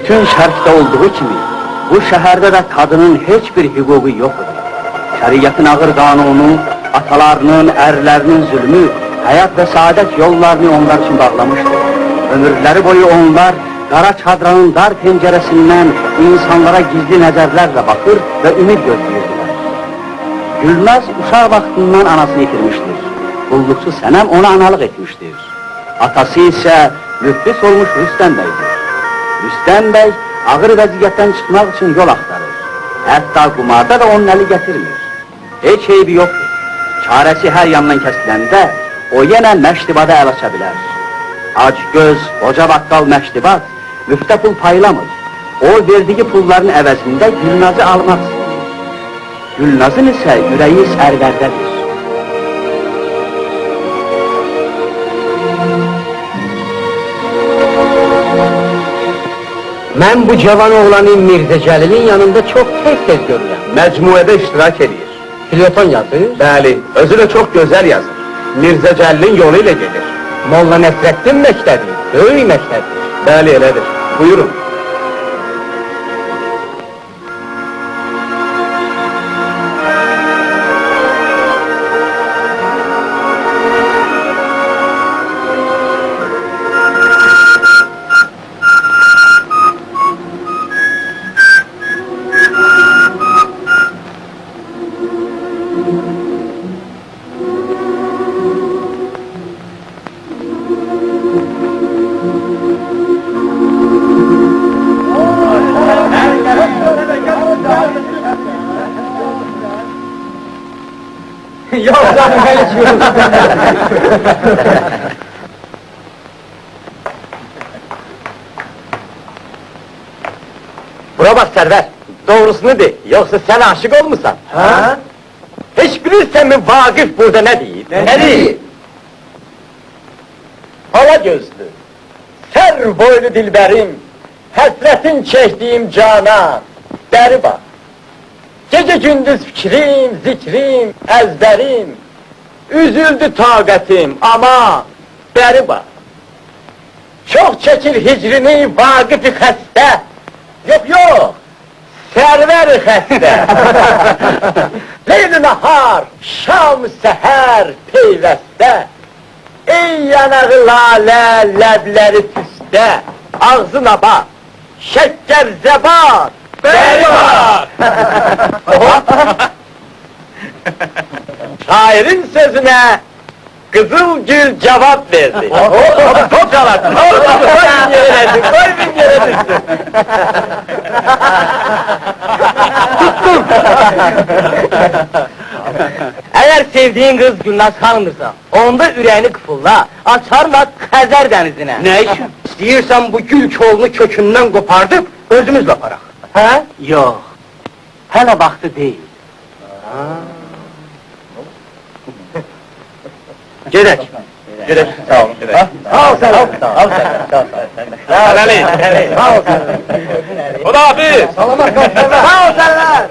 bütün şərqdə olduğu kimi, bu şəhərdə də kadının heç bir hüququ yoxdur. Şəriyyətin ağır qanunu, atalarının, ərlərinin zülmü, həyat və saadət yollarını onlar üçün bağlamışdır. Ömürləri boyu onlar, qara çadranın dar pəncərəsindən insanlara gizli nəzərlərlə baxır və ümid gözləyirdilər. Gülnaz uşaq vaxtından anasını itirmişdir. Qulluqçu Sənəm ona analıq etmişdir. Atası isə müflis olmuş Rüstəm bəydir. Rüstəm bəy ağır vəziyyətdən çıxmaq üçün yol axtarır. Hətta qumarda da onun əli gətirmir. Heç eybi yoxdur. Çarəsi hər yandan kəsiləndə o yenə məştibada əl aça bilər. Ac göz, qoca baqqal məştibat müftə pul paylamır. O verdiyi pulların əvəzində Gülnazı almaq istəyir. Gülnazın isə ürəyi sərvərdədir. Mən bu cavan oğlanın Mirzə Cəlilin yanında çox tez görürəm. Məcmuədə iştirak edir. Filyoton yazır. Bəli, özü də çox gözəl yazır. Mirzə Cəlilin yolu ilə gedir. Molla Nəsrəddin məktəbi, böyük məktəbi. Bəli, elədir. Buyurun. Bura bax Sərvər, doğrusunu de, yoksa sen aşık olmuşsan. Ha? Hiç bilirsen mi Vagif burada ne deyir? Ne deyir? Hala gözlü, ser boylu dilberim, hasretin çektiğim cana, beri bak. Gece gündüz fikrim, zikrim, ezberim, üzüldü taqətim, ama beri bak. Çok çekil hicrini Vagif-i xəstə, yok, Sərvər-i xəstə. Leyl-i nahar, şam səhər, peyvəstə, ey yanağı lalə, ləbləri püstə, ağzına bak, şəkkər zəbat, beri bak. Şairin sözüne Kızılgül cevap verdi. Top çalar. Koy bin yere düştü. Tuttum. Eğer sevdiğin kız Gülnaz Hanım'dırsa, onda ürəyini kıfılla, açarla Xəzər dənizine. Ne için? İstəyirsən bu gül kolunu kökündən qopardıp, özümüz yaparaq. Hə? Yok. Hələ vaxtı değil. Gedək. Gedək. Sağ ol. Sağ ol sen. Sağ ol sen. Sağ ol Ali. Sağ ol sen. O da abi. Salamat kalsın. Sağ ol senler.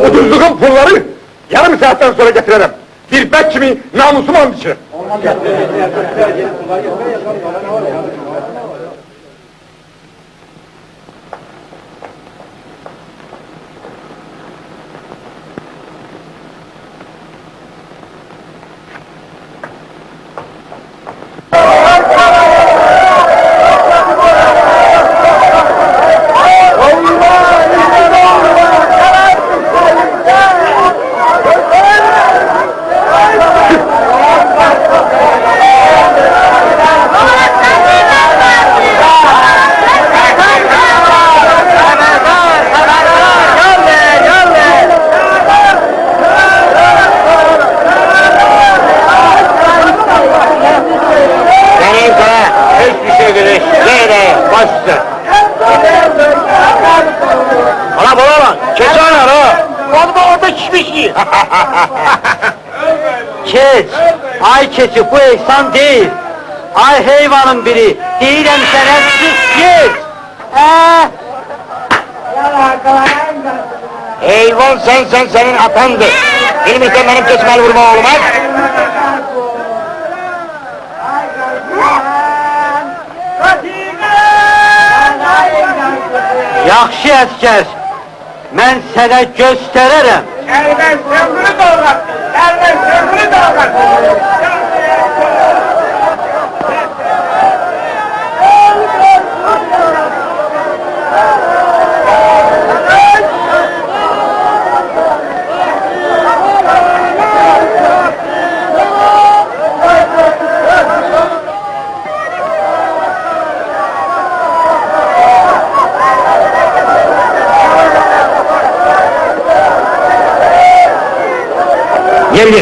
Ucuzluğun pulları yarım saatten sonra getiririm. Bir bek kimi namusum an içi. Ana bana lan, keçen ara! Oğlum orada şişmiş ki! Keç, ay keçi bu ehsan değil. Ay heyvanın biri, değilim sana sus geç. Heyvan sen senin atandır. Bilmirsen benim keçmeli vurma olmaz. Yaxşı asker, ben sana gösteririm. Elbet sömürü doğrat! Elbet sömürü doğrat!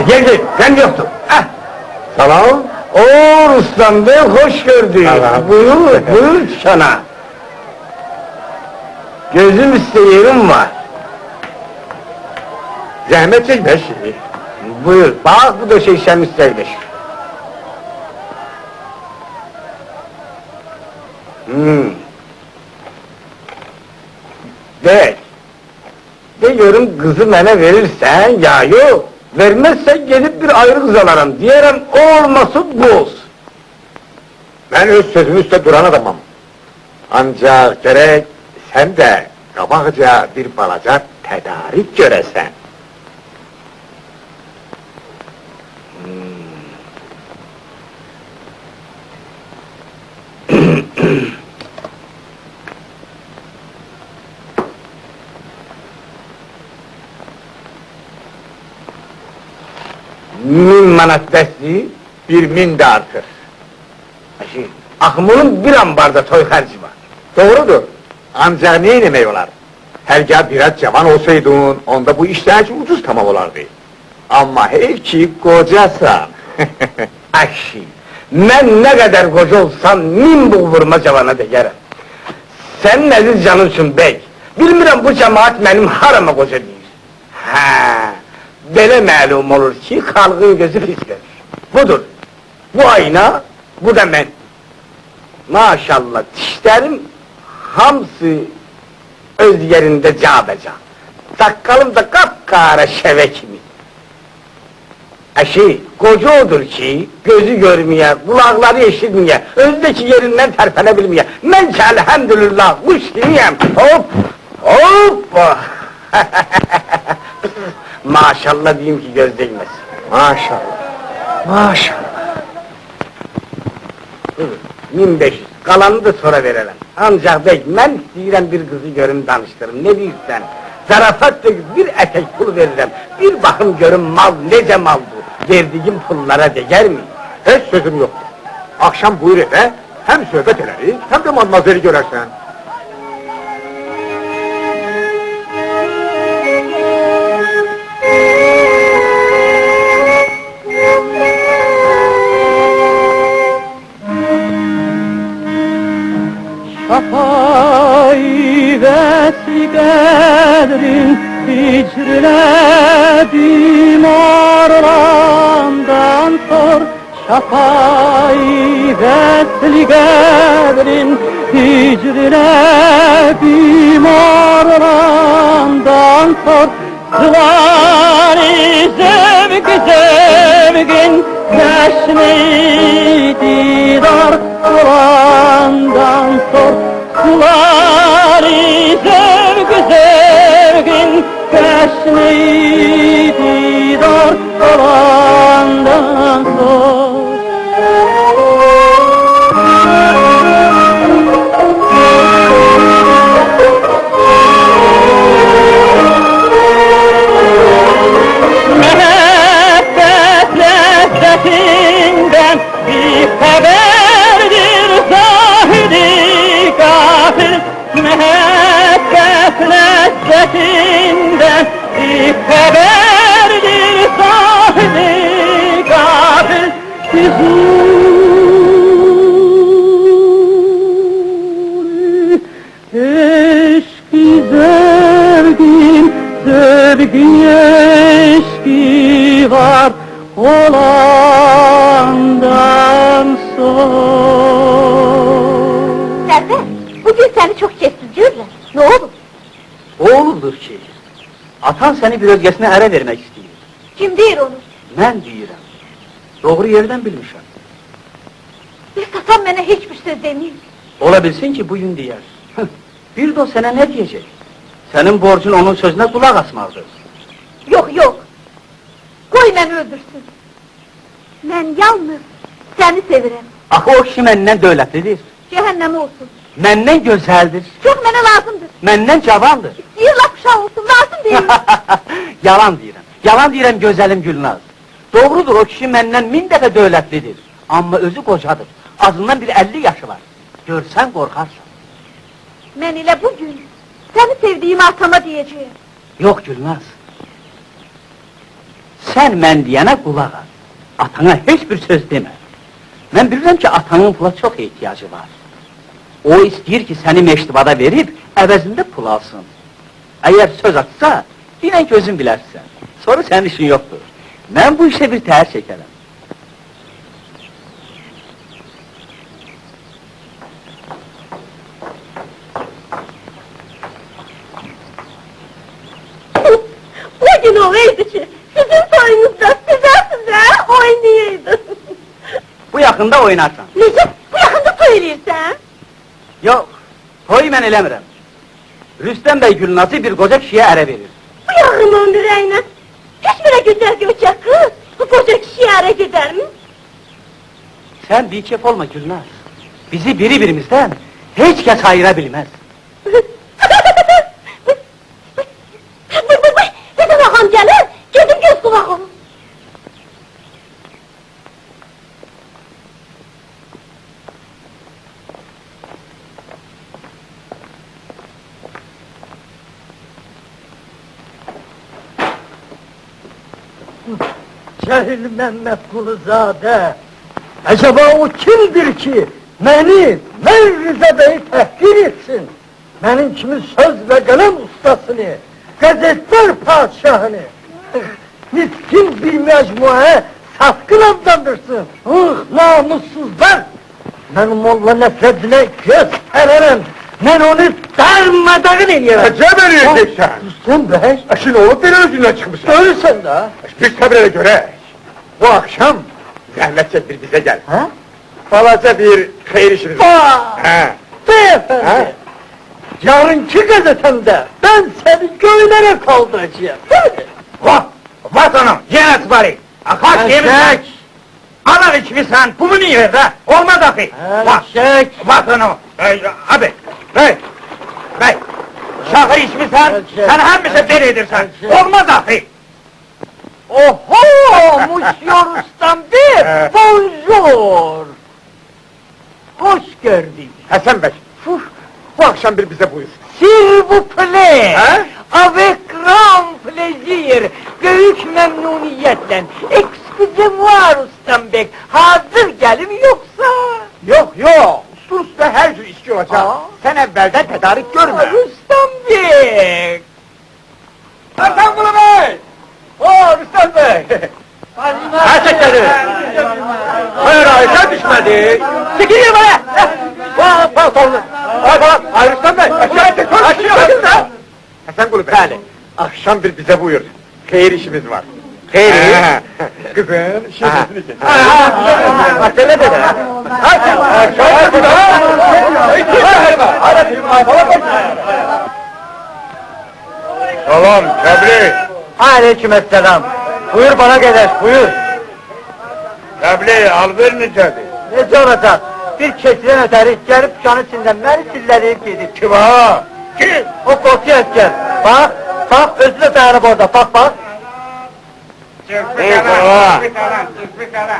Gel, sen yoktun. Salam. Oo Ruslan Bey, hoş gördük. Buyur sana. Gözüm üstte yerim var. Zahmet çekme şimdi. Buyur, bak bu da şeyşen üstteymiş. Diyorum kızı bana verirsen ya yok. Vermezsen gelip bir ayrı kız alırım. Diyelim o olması boz. Ben öz sözümün üstte duran adamım. Ancak gerek sen de kabakça bir balaca tedarik göresen. Min manat desli, bir min de artır. Akımının bir ambarda toy harcı var. Doğrudur. Ancak ne yemeği olar? Hergah biraz cavan olsaydın, onda bu işler ucuz tamam olardı. Ama her ki kocasan. Akşi, ben ne kadar koca olsam, min bu vurma cavana degerim. Sen nedir canımsın bey? Bilmirəm bu cemaat benim harama koca değil. Belə məlum olur ki, xalqın gözü pis görür. Budur. Bu ayna, bu da mən. Maşallah, dişlərim hamısı öz yerində cabəca. Saqqalım da qapqara şəvə kimi. Koca odur ki, gözü görməyə, qulaqları eşitməyə, özdəki yerindən tərpənə bilməyə. Mən ki, elhamdülillah, kuş kimiyəm. Hoppa! Maşallah diyeyim ki göz değmez. Maşallah. 1500, kalanı da sonra verelim. Ancak bey, ben istəyirəm bir kızı görüm danıştırım, ne deyirsən? Zarafatla bir etek pul veririm, bir bakım görüm mal, nece mal bu? Verdiğim pullara değer mi? Hiç sözüm yok. Akşam buyur eve, hem söhbet ederiz, hem de madmazeli görersen. Şafay vesli qədrin hicrlədim arlandan sor. Şafay vesli qədrin hicrlədim arlandan sor. Zıvar-ı zevgin Kəşni didar Kur'an'dan sor. Sular-ı zevgin Kəşni didar Kur'an'dan sor. Lezzetinden bir haberdir zahidi gafil. Mehabbet lezzetinden bir haberdir zahidi gafil. Huzur eşki zevgin, zevgin eşki var. olandan sonra. Servet, bugün seni çok kestiriyorlar. Ne oldu? Oğludur ki, atan seni bir özgesine ərə vermək istəyir. Kim deyir onu? Mən deyirəm. Doğru yerdən bilmişəm. Ve satan bana hiçbir söz demiyor. Ola bilsin ki bugün deyər. Bir de o sənə nə deyəcək? Senin borcun onun sözüne kulak asmaqdır. Yok yok. Koy beni öldürsün. Ben yalnız seni severim. Axı o kişi məndən dövlətlidir. Cehennem olsun. Məndən gözəldir. Çok bana lazımdır. Məndən cavandır. İsteyir lapşa olsun, lazım değil. Yalan deyirəm. Yalan deyirəm gözəlim Gülnaz. Doğrudur o kişi məndən 1000 dəfə dövlətlidir. Amma özü qocadır. Azından bir 50 yaşı var. Görsən qorxarsan. Ben ile bugün seni sevdiğimi atama diyeceğim. Yox Gülnaz. Sən mən deyənə qulaq as. Atana heç bir söz demə. Mən bilirəm ki atanın pula çox ehtiyacı var. O istəyir ki səni meştibada verib əvəzində pul alsın. Əgər söz atsa, dinən ki özün bilərsən. Sonra sənin işin yoxdur. Mən bu işe bir təhər çəkərəm. O gün olaydı ki sizin soyunuzda size oynayaydı. Bu yaxında oynarsan. Necip, bu yakında söyleyirsen? Yox, toy mən eləmirəm. Rüstəm bəy Gülnazı bir qoca kişiyə ərə verir. Bu yakından bir ayna. Hiç bile güzel göçek kız bu koca kişiye ara gider mi? Sən bir kef olma Gülnaz. Bizi biri birimizdən heç kəs ayıra bilməz. Ne de bakalım gelir, gidin göz kulak olun. Cahil Mehmet Kuluzade, acaba o kimdir ki beni, Rıza Bey'i tehkir etsin? Benim kimi söz ve kalem ustasını, gazetler padişahını, miskin bir mecmuaya satkın adlandırsın. Namussuzlar! Ben Molla Nefretine gösteririm. Ben onu darmadağın ediyorum. Acaba verecek sen. Sen be! Şimdi olup bir özünden çıkmışsın. Ölürsen de! Biz haberlere göre bu akşam zahmet çektir bize gel. Ha? Falaca bir hayır işimiz var. Ha. Beyefendi! Ha? Yarınki gazetemde ben seni göğlere kaldıracağım. Vat onu, yine ısmarayım. Kaç yemişsin? Ana içimi sen, bu mu niye de? Olmaz akı. Erkek! Vat onu. Abi, bey. Şahı içmi sen, sen her bir şey deli edirsen. Olmaz akı. Oho! Monsieur Ustam bir! Bonjour! Hoş gördük. Hasan Bey, bu akşam bir bize buyur. S'il vous plaît! Ha? Avec grand plaisir! Büyük memnuniyetle! Excusez-moi Ustam Bey! Hazır gelim yoksa? Yok, Usta her gün içki olacak. Aa. Sen evvelden tedarik görme. Ustam Bey! Hasan Kulu Bey! Rüstem Bey! Ha çekleri! Hayır, sen düşmedi! Çekilin bana! Pardon! Hayır Rüstem Bey! Aşağı! Hasan Kulu Bey! Bəli! Akşam bir bize buyur. Hayır işimiz var. Hayır? Kızın şişesini kes. Mesele de ne? Salam, Kəbri! Aleykümselam! Buyur bana kardeş, buyur! Kəbri, alver necədir? Necə olacaq? Bir keçilen ötəri gəlib canı içindən məni sillələyib gedib. Kim ha? Kim? O qoçu əskər. Bak, özü de dayanıb orada, bak. Ey qala!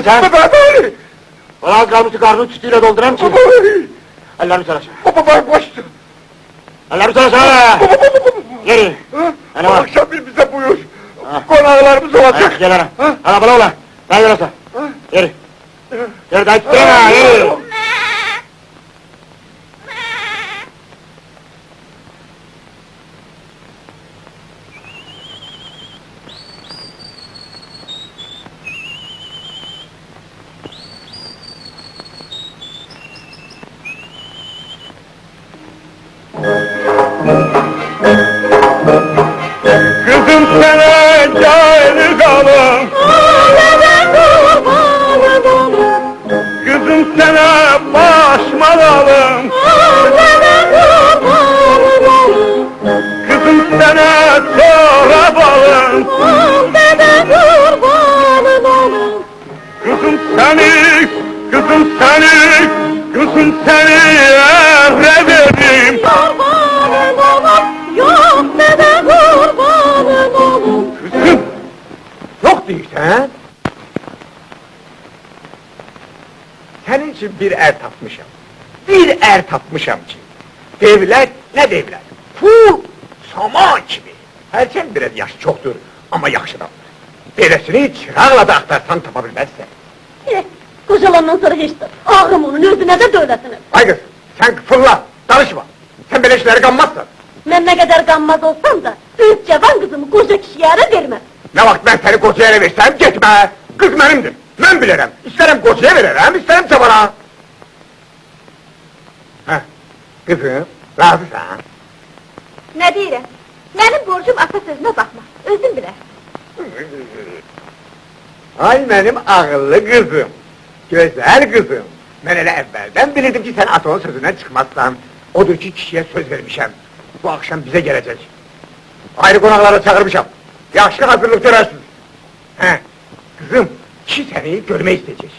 sen? Baba! Ulan kalmışı karnını sütüyle dolduran kim? Ellerini sana aşağı. Baba koştu! Ellerini sana aşağı. Geri. Bu akşam bir bize buyur! Ha. Konağlarımız olacak! Gel ana. Ha? Ana bana ulan. Ben gel olsa. Geri. Geri daha tutturma. Geri. Kızım sana cahil kalın! Kızım sana başmalım! Kızım sana çorap alın! Kızım seni, kızım seni, kızım seni evre vereyim! Kızım! Çok değilsen! Senin için bir er tapmışam. Bir er tapmışam ki. Devlet ne devlet? Pul, saman kimi. Herçen biraz yaş çoktur ama yaxşıdır. Beresini çırağla da aktarsan tapa bilmezsen. Kocalandan sonra hiç de ağrım onun özüne de dövlətine. Ay kız, sen fırla, danışma. Sen böyle işleri kanmazsın. Ben ne kadar kanmaz olsam da, üç cavan kızımı koca kişiye ara vermem. Ne vakit ben seni kocaya ele versem gitme. Kız benimdir, ben bilirim. İsterim kocaya veririm, isterim çabana. Heh, kızım, razısan. Ne deyirəm? Benim borcum ata sözüne bakma, özün bile. Ay benim ağıllı kızım, güzel kızım. Ben hele evvelden bilirdim ki sen atanın sözünden çıkmazsan. Odur ki kişiye söz vermişem. Bu akşam bize gelecek. Ayrı konaklara çağırmışam. Yaşlı hazırlık görürsün. He, kızım, kişi seni görme isteyecek.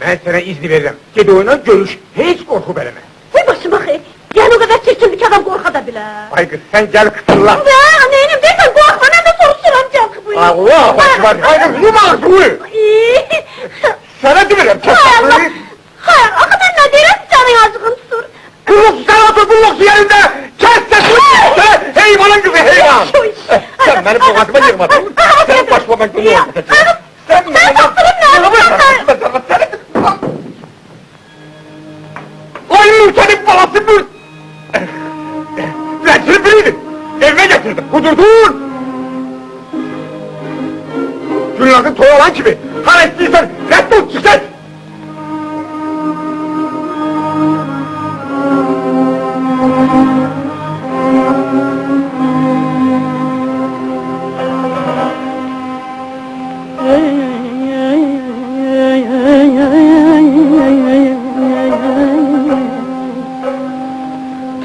Ben sana izni veririm. Gidi oyuna görüş, hiç korku beleme. Vay başıma xey, yani o kadar çirkin ki adam korka da bile. Ay kız sen gel kısırla. Ya neyim dersen korkma, ben de soruşturam can. Allah akbar, ay kız yum ağzını. Sana demirəm, kes Hayır, ağzını. hayır, axı ben ne deyirəm, canın acığın tutur. Kırlık sen otur bulluksuz yerinde! Kes sesini! Heyvanın kızı heyvan! Sen benim boğazıma yırmadın! Sen başıma ben kıllı olmayacaksın! Sen benim boğazıma Ay senin balası bu! Ben seni bilirdim! Evine getirdim, kudurdun! Günlerde toy olan gibi! Hala istiyorsan reddet çıksın!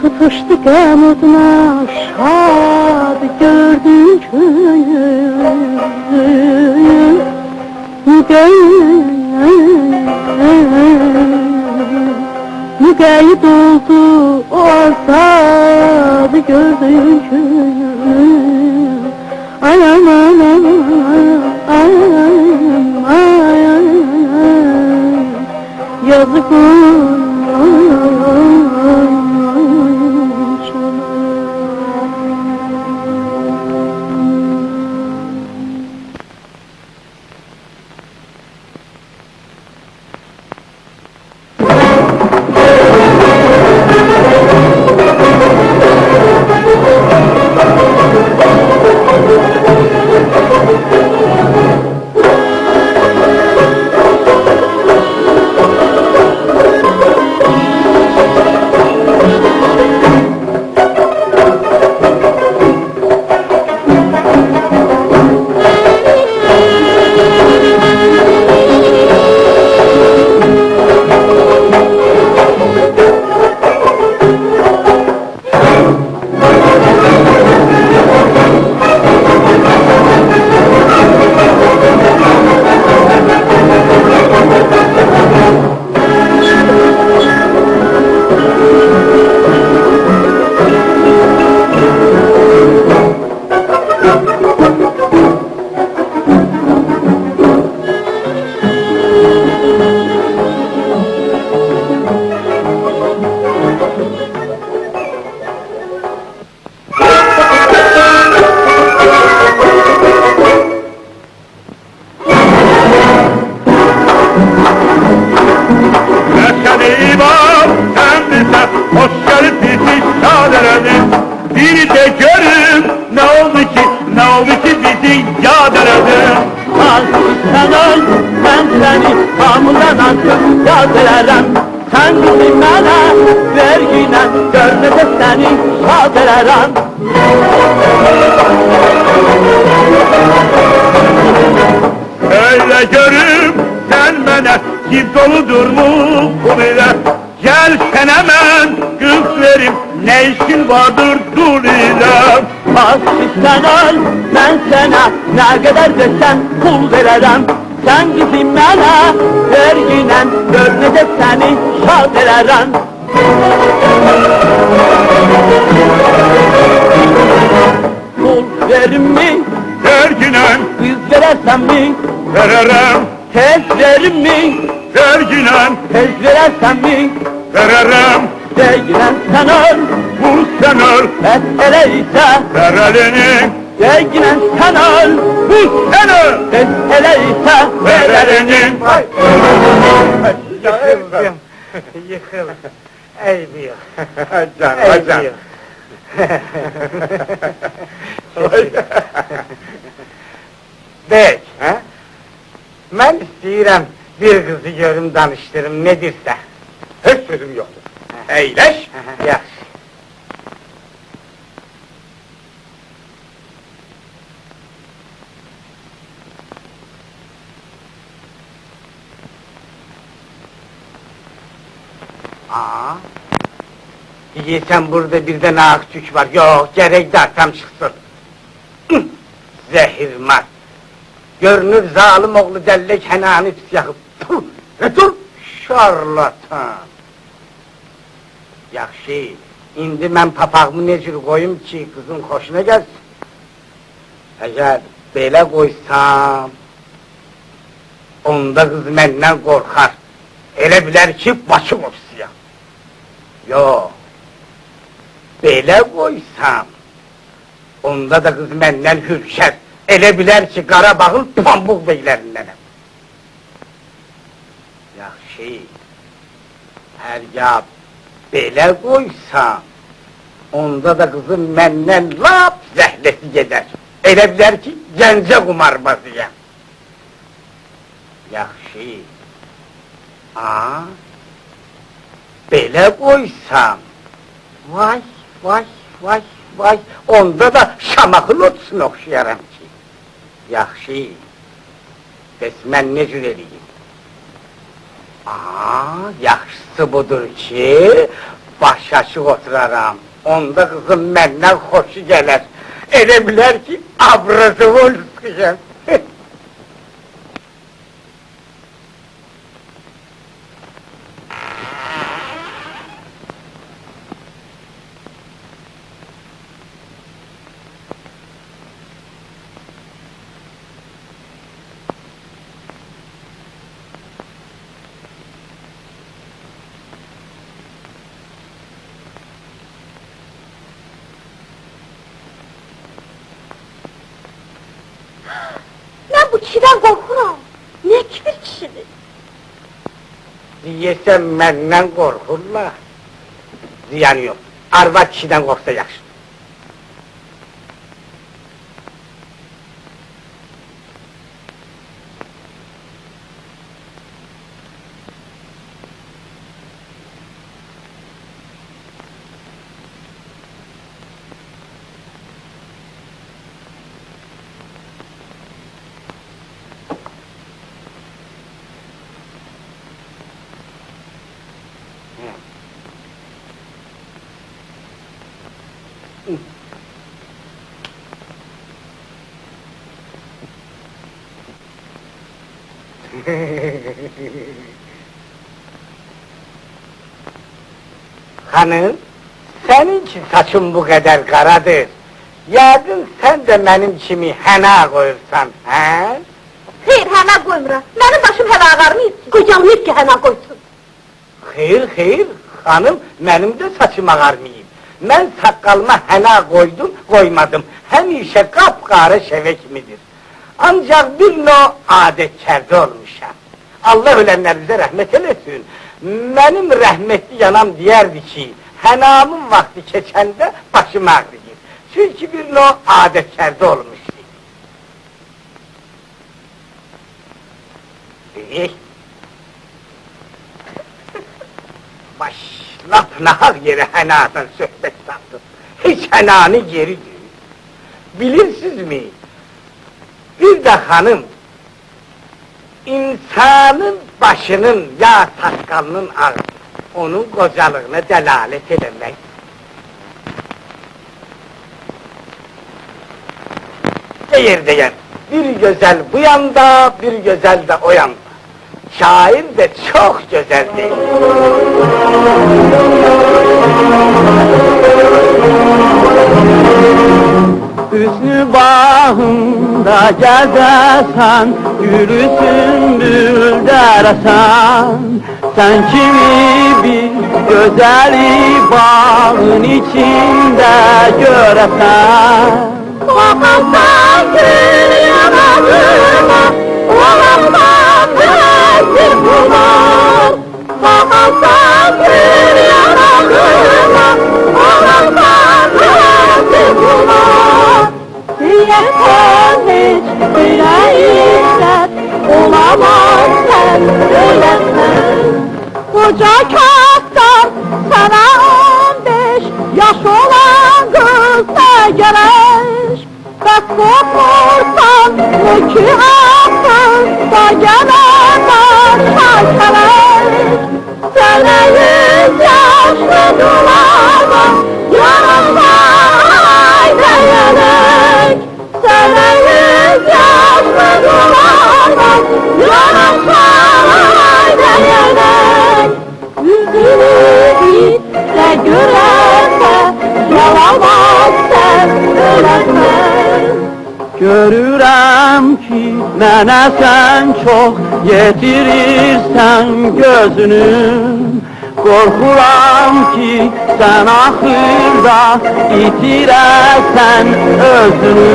Tutuştu gamuduna şad gördüm köyüm. Mügeyit oldu o asad gördüm köyüm. Ay aman aman ay aman ay aman yazık oldu ki bizi yad elədim. Sen öl, ben seni hamıdan artık yad ederim. Sen bizi mənə ver yine, görməsə seni şad ederim. Öyle görüp sen mənə ki doludurmu pul ile. Gel sen hemen kız verim, ne işin vardır dul ile. Sen öl, ben sana ne kadar desen pul vererem. Sen bizi mənə ver yine, görməsə seni şad ederim. Pul verim mi, Verginen kız verersen mi? veririm, Tez verim mi, verginen tez verersen mi? veririm. Değilen sen öl, Bu sen öl, mesele ise. ver elini. Değilen sen öl, Bu sen öl, mesele ise. ver elini. Yıkıldım, yıkıldım. Ey büyük, Canım, ey canım. büyük. Bey, Hə? mən istəyirəm bir qızı görüm, danışdırım, nedirsə. Heç sözüm yoxdur. Əyləş. Yaxşı. Deyirsən burada bir də nağ tük var. Yox, gərək dartam çıxsın. Zəhirmar. Görünür zalim oğlu dəllək hənani pis yaxıb. Puh, ne dur? Şarlatan. Yaxşı, indi mən papağımı necür qoyum ki, qızın xoşuna gəlsin. Əgər belə qoysam, onda qız məndən qorxar. Elə bilər ki, başım ofsiyam. Yox, belə qoysam, onda da qız məndən hürkər. Elə bilər ki, Qarabağın pambıq beylərindənəm. Yaxşı, hərgah belə qoysam, onda da qızın məndən lap zəhləsi gedər. Elə bilər ki, gəncə qumarbazıyam. Yaxşı, belə qoysam, vay, vay, vay, vay, onda da şamaxın otusunu oxşayaram ki. Yaxşı, bəs mən necür eləyim? Yaxşısı budur ki, baş açıq oturaram, onda qızım məndən xoşu gələr. Elə bilər ki, Abrazovolskiyəm. Ben bu kişiden korkuram. Ne kibir kişidir? Deyəsən məndən qorxurlar. Ziyanı yox, arvad kişidən qorxsa yaxşı. Hanım, senin için saçın bu kadar karadır. Yaqın sen de benim kimi hena koyursan, he? Hayır, hemen koymuram. Benim başım hemen ağarmayıb. Kocam yok ki hemen koysun. Xeyr, hanım, benim de saçım ağarmayıb. Ben saqqalıma hena koydum, koymadım. Həmişə qapqarı şeve kimidir. Ancak bir no adetkərdə olmuşam. Allah ölenlerimize rəhmət eləsin. Benim rəhmətli yanam deyərdi ki, hənamın vaxtı keçəndə başım ağrıyır. Çünkü bir no adetkərdə olmuşdu. Baş, laf nahaq yeri hənadan söhbət saldım. Heç hənanın yeridir. Bilirsizmi? Bir de hanım, insanın başının ya sakalının ağı, onun kocalığına delalet ederler. Değer, bir güzel bu yanda, bir güzel de o yanda. Şair de çok güzel değil. Hüsnü bağında gezesen, gülü sümbülder esen. Sen kimi bir güzeli bağın içinde göresen. Bakarsan gül yanağıma, olamdan bezir bular. Bakarsan gül yanağıma, olamdan bezir bular. Diyesen hiç yüreğinden, olamaz sen ölemez. Koca kaftan sana 15 yaş olan kız da gelir. Bak korkursan bu ki akıl da gelir şarkılar. Sana 100 yaşlı duvarma yanımdan değerek. Sana 100 yaşlı duvarma yanımdan değerek. Yüzünü gitse görerse yalamaz sen ölemez. Görürəm ki, mənə sən çox yetirirsən gözünü. Qorxuram ki, sən axırda itirəsən özünü.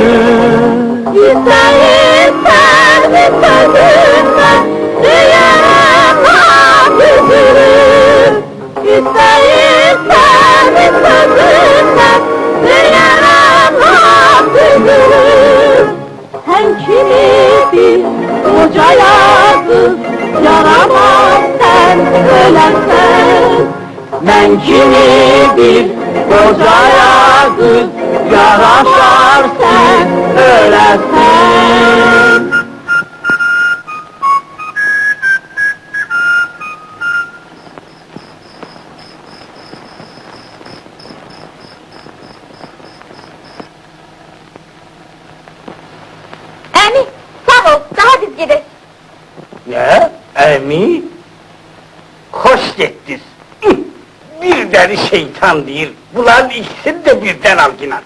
İstəyirsən bir sözündən, deyərəm hak üzülür. İstəyirsən bir sözündən, deyərəm hak üzülür. Sən kimi bir kocaya kız, yaramaz sen ölərsən. Mən kimi bir kocaya kız, yaraşar sən öləsən. Əmi, sağ ol, daha düz gidir. Ne? Emi? Hoş gettiniz. Bir deli şeytan değil. Bunların ikisini de birden al ginar.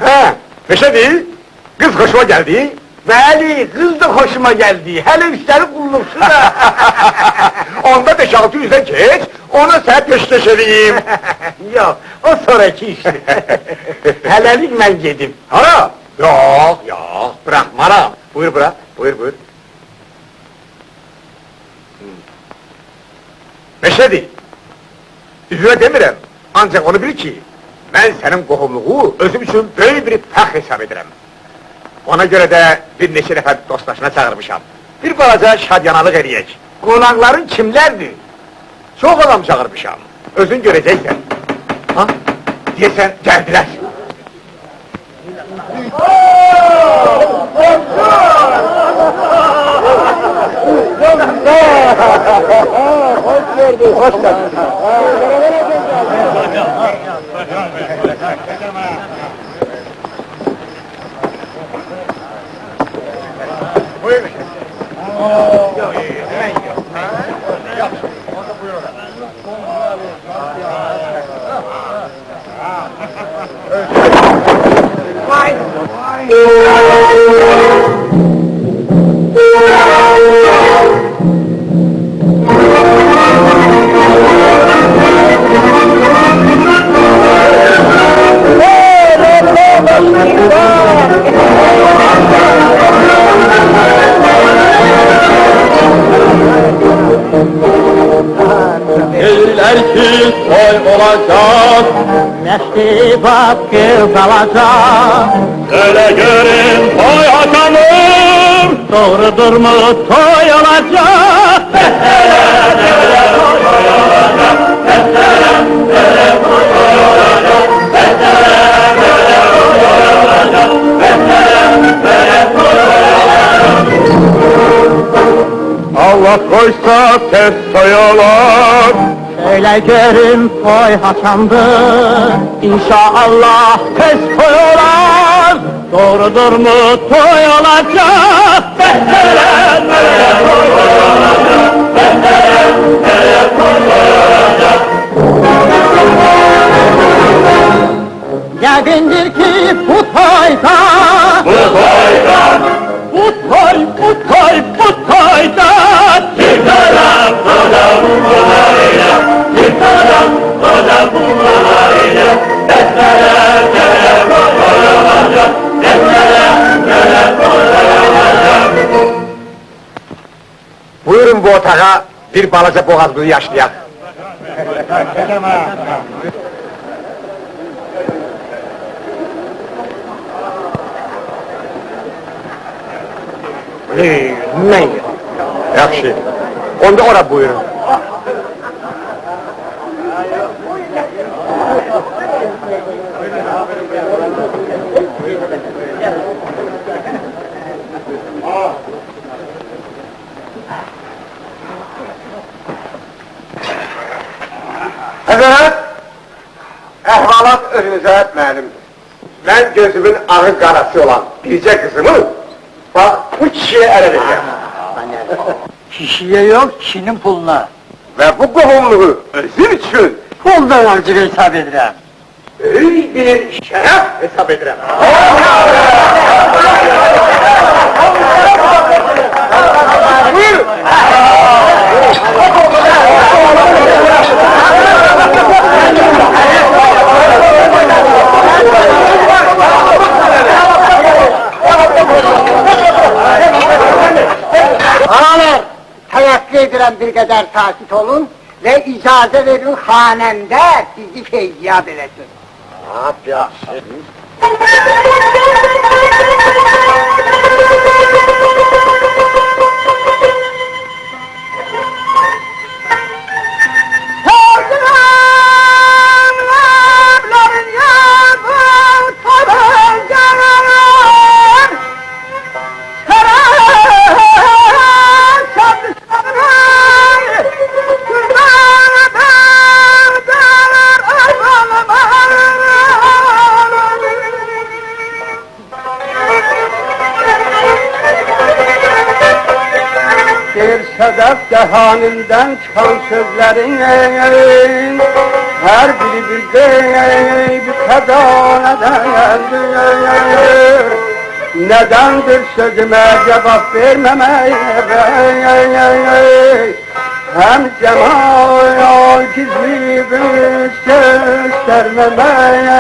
Ha, Meşedi, kız hoşuma geldi. Bəli, kız da hoşuma geldi. Hele üstleri kulluksu da. Onda 5-600'den geç, ona sen peşkeş edeyim. Yok, o sonraki işti. Helelik ben gedim. Hara? Yok, bırakmana. Buyur bırak, buyur. Meşedi, üzüne demirəm, ancak onu bil ki, ben senin qohumluğu özüm için böyük bir fəxr hesab edirəm. Ona göre de bir neçə nəfər dostlaşına çağırmışam. Bir balaca şadyanalıq eləyək. Konakların kimlerdi? Çok adam çağırmışam, özün göreceksen. Ha? Diyesen geldiler. Hoş geldin, hoş geldin. Buyurun. Dediler ki toy olacak, Meşribat kız alacak. söyle görün toy hakamım. Doğrudur mu toy olacak? Allah koysa tez toy olur. Söyle görün toy haçandır. İnşallah tez toy olur. Doğrudur mu toy olacak? Yedindir ki bu toyda, Bu toydan, bu toyda çıkarım adam bulayla, çıkarım adam bulayla. Destere göre toy olacak, destere göre toy olacak. Buyurun bu otağa bir balaca boğazlığı yaşlayak. Ne? Yaxşı. Onda ora buyurun. Həzrət, əhvalat özünüzə mənimdir. Mən gözümün ağı qarası olan bircə qızımı, bax bu kişiyə ərə verəcəm. Kişiye yok, kişinin puluna. Və bu qohumluğu özüm üçün Puldan harcı hesap edirəm. böyük bir şərəf hesab edirəm. Buyurun. Ağalar, tevekkül edirəm bir qədər sakit olun ve icazə verin xanəmdə sizi feyyab eləsin. Yaxşı. Bir sedef cehanimden çıkan sözlerin her biri bir değil bir nedendir. Nedendir sözüme cevap vermemeye hem cemal gizli bir göstermemeye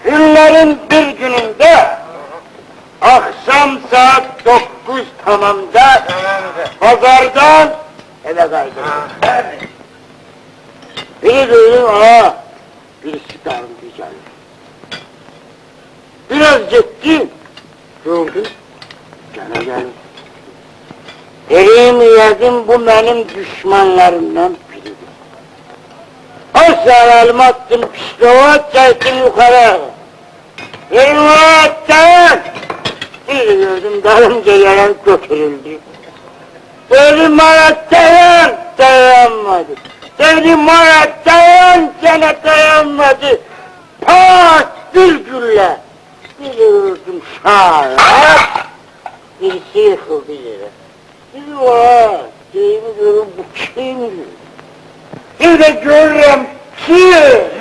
Günlerin bir gününde akşam saat 9 tamamda pazardan eve kaydım. Biri duydum birisi darıldı geldi. Biraz gittim, gördüm, gene geldim. Elim yedim bu benim düşmanlarımdan biridir. Aşağı elimi attım, pişkova çektim yukarı. Elimi attım, Bir gördüm darınca yeren götürüldü. Dedim bana dayanmadı. Dedim bana gene dayanmadı. Pat bir gülle. Bir gördüm şarap. Birisi yıkıldı yere. Bir var. Deyimi görüyorum bu kim? Bir de görürüm kim?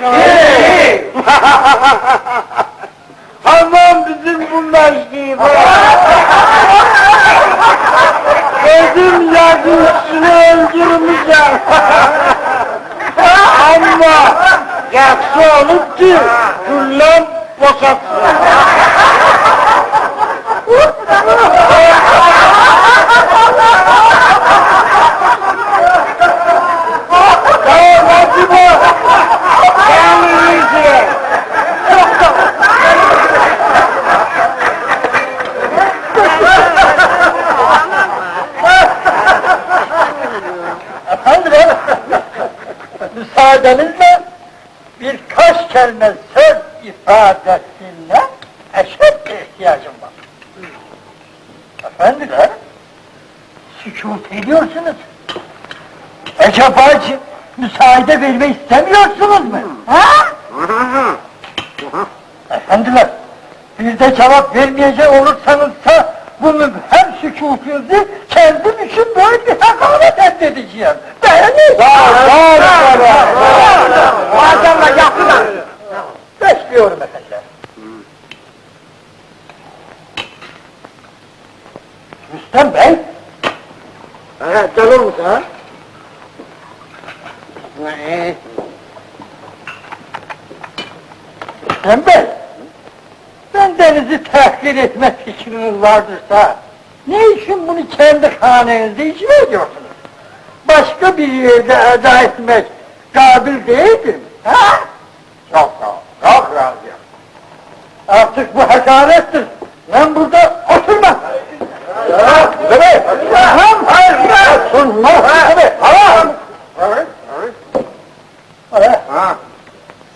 Aman bizim bunlar gibi. Dedim yazısını öldürmeyeceğim. Ama yaksı olup ki güllem boşatsın. Tamam hadi bu. Efendim, müsaadenizle birkaç kelime söz ifadesine eşit ihtiyacım var. Efendiler, sükût ediyorsunuz. Acaba müsaade vermek istemiyorsunuz mu? Ha? Efendiler, bir de cevap vermeyecek olursanızsa bunu hem sükûtunuzu kendim için böyle bir hakaret edeceğim. Beğenir. Maazallah yaptılar. Bekliyorum efendiler. Rüstem Bey. Gel olmuş ha. Rüstem Bey. Bendenizi tahkir etmek fikriniz vardırsa, ne için bunu kendi hanenizde icra ediyorsunuz? Başka bir yerde eda etmek kabil değildir mi? Ha? Çok sağ ol, çok razıyım. Artık bu hakarettir. Ben burada oturmam. Tabii. Hayır, oturmam. Tabii.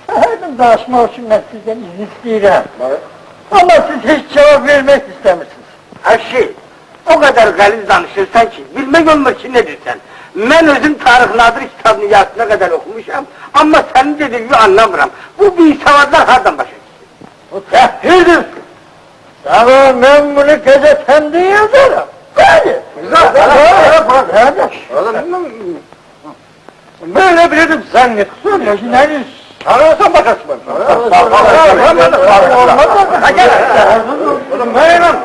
Efendim danışma için ben sizden izin isteyeceğim. Ama siz hiç cevap vermek istemirsiniz. Her şey, o kadar galiz danışırsan ki, bilmek olmak için ne dersen. Ben özüm Tarık Nadir kitabını yaşına kadar okumuşam, ama senin dediğin gibi anlamıram. Bu bir savadlar hardan başa gitsin? O tehirdir. Tamam, ben bunu gazetemde yazarım. Böyle. Güzel. Böyle bilirdim zannetsin. Nerede? Ararsan bakarsın bana. Olmaz mı? Ha gel. Oğlum ben inan.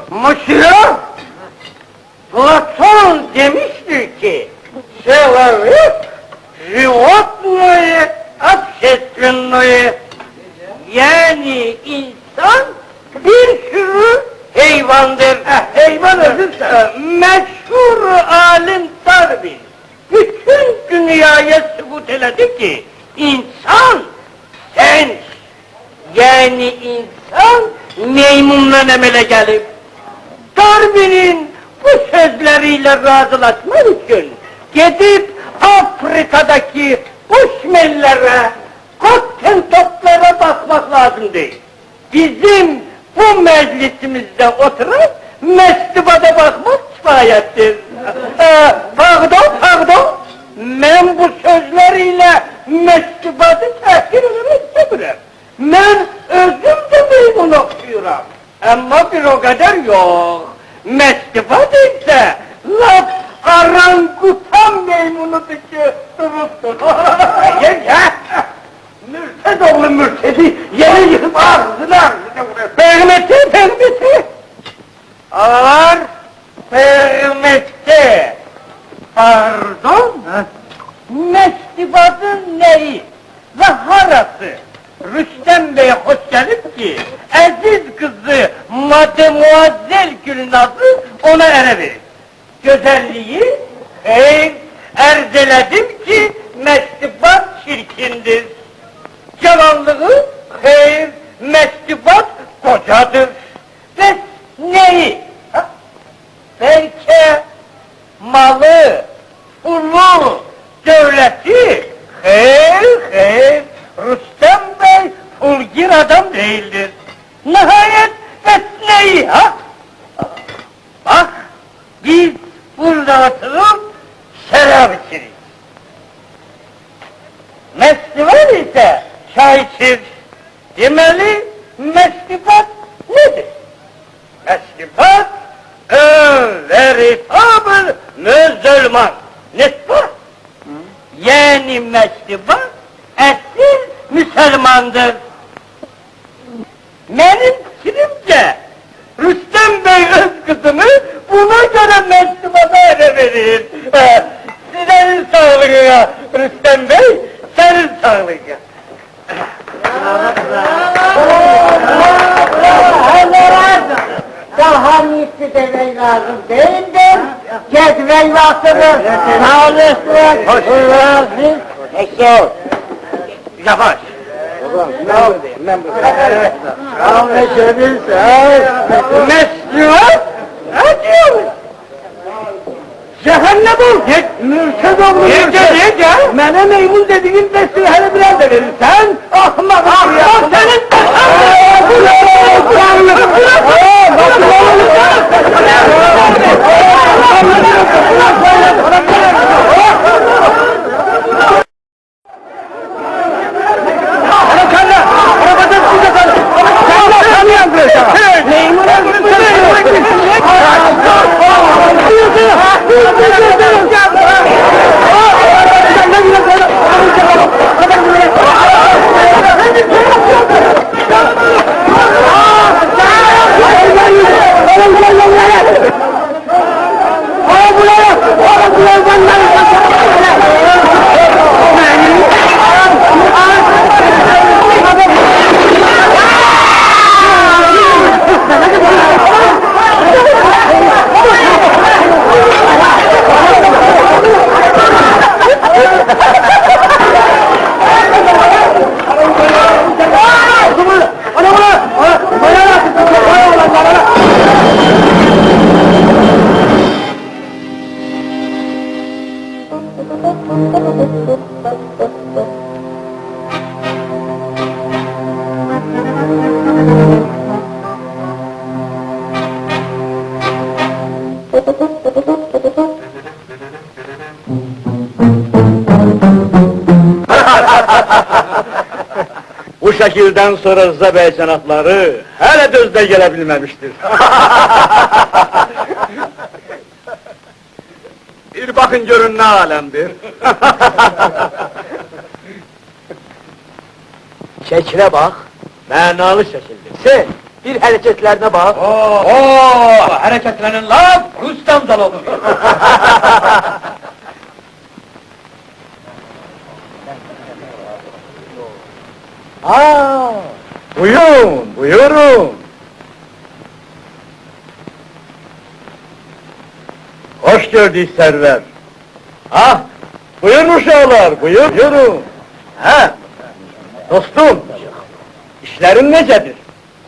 Monsieur, Platon demiştir ki, животное общественное, yani insan bir sürü hayvandır. Hayvan özürse. Meşhur alim Darwin bütün dünyaya sübut eledi ki insan sens, yani insan meymundan emele gelip Darwin'in bu sözleriyle razılaşmak için gidip Afrika'daki bushmellere, kottentoplara bakmak lazım değil. Bizim bu meclisimizde oturup mektubada bakmak kifayettir. Pardon, ben bu sözleriyle mektubatı tahkir etmek istemiyorum. Ben özüm de meymun okuyorum. Ama bir o kadar yok. Mektubat ise laf arangutan meymunudur ki Mürted oğlu mürtedi yere yıkıp ağzına Permeti ağlar permette. Pardon, mektubatın neyi ve harası Rüstem Bey'e hoş gelip ki aziz kızı Mademoiselle Gülnaz'ı ona ereverir. Güzelliği erzeledim ki mektubat çirkindir. Cavanlığı mektubat kocadır. Ve neyi? Ha? Belki malı, pulu, devleti. Hayır, Rüstem Bey fulgir adam değildir. Nihayet neyi ha? Bak, biz burada oturup şarap içiriz. Mestival ise çay içir. Demeli mestivat nedir? Mestivat, un véritable Müslüman. N'est-ce pas? Yani mestivat, esil Müslümandır. Benim fikrimce Rüstem Bey öz kızını buna göre mestibata ele verir. Sizlerin sağlığına Rüstem Bey, senin sağlığına. Daha misli demek lazım değildir. Cedvel vaktiniz, sağlıklı, huzurlu, eşya. Yavaş. Meslihat? Ne diyorsun? Cehennem ol! Mürted ol! Nece? Mene meymun dediğin besini hele birer de verirsen, ahmak! Ahmak senin! Bu şekilden sonra Rıza Bey cenapları hele dözde gelebilmemiştir. Bir bakın görün ne alemdir. Şekle bak, Menalı şekildir. sen bir hareketlerine bak. Oo, hareketlerin laf Rüstem dal olur. Buyurun. Hoş gördük Server. Ah, buyurun uşağlar, buyurun. Ha, dostum, işlerin necedir?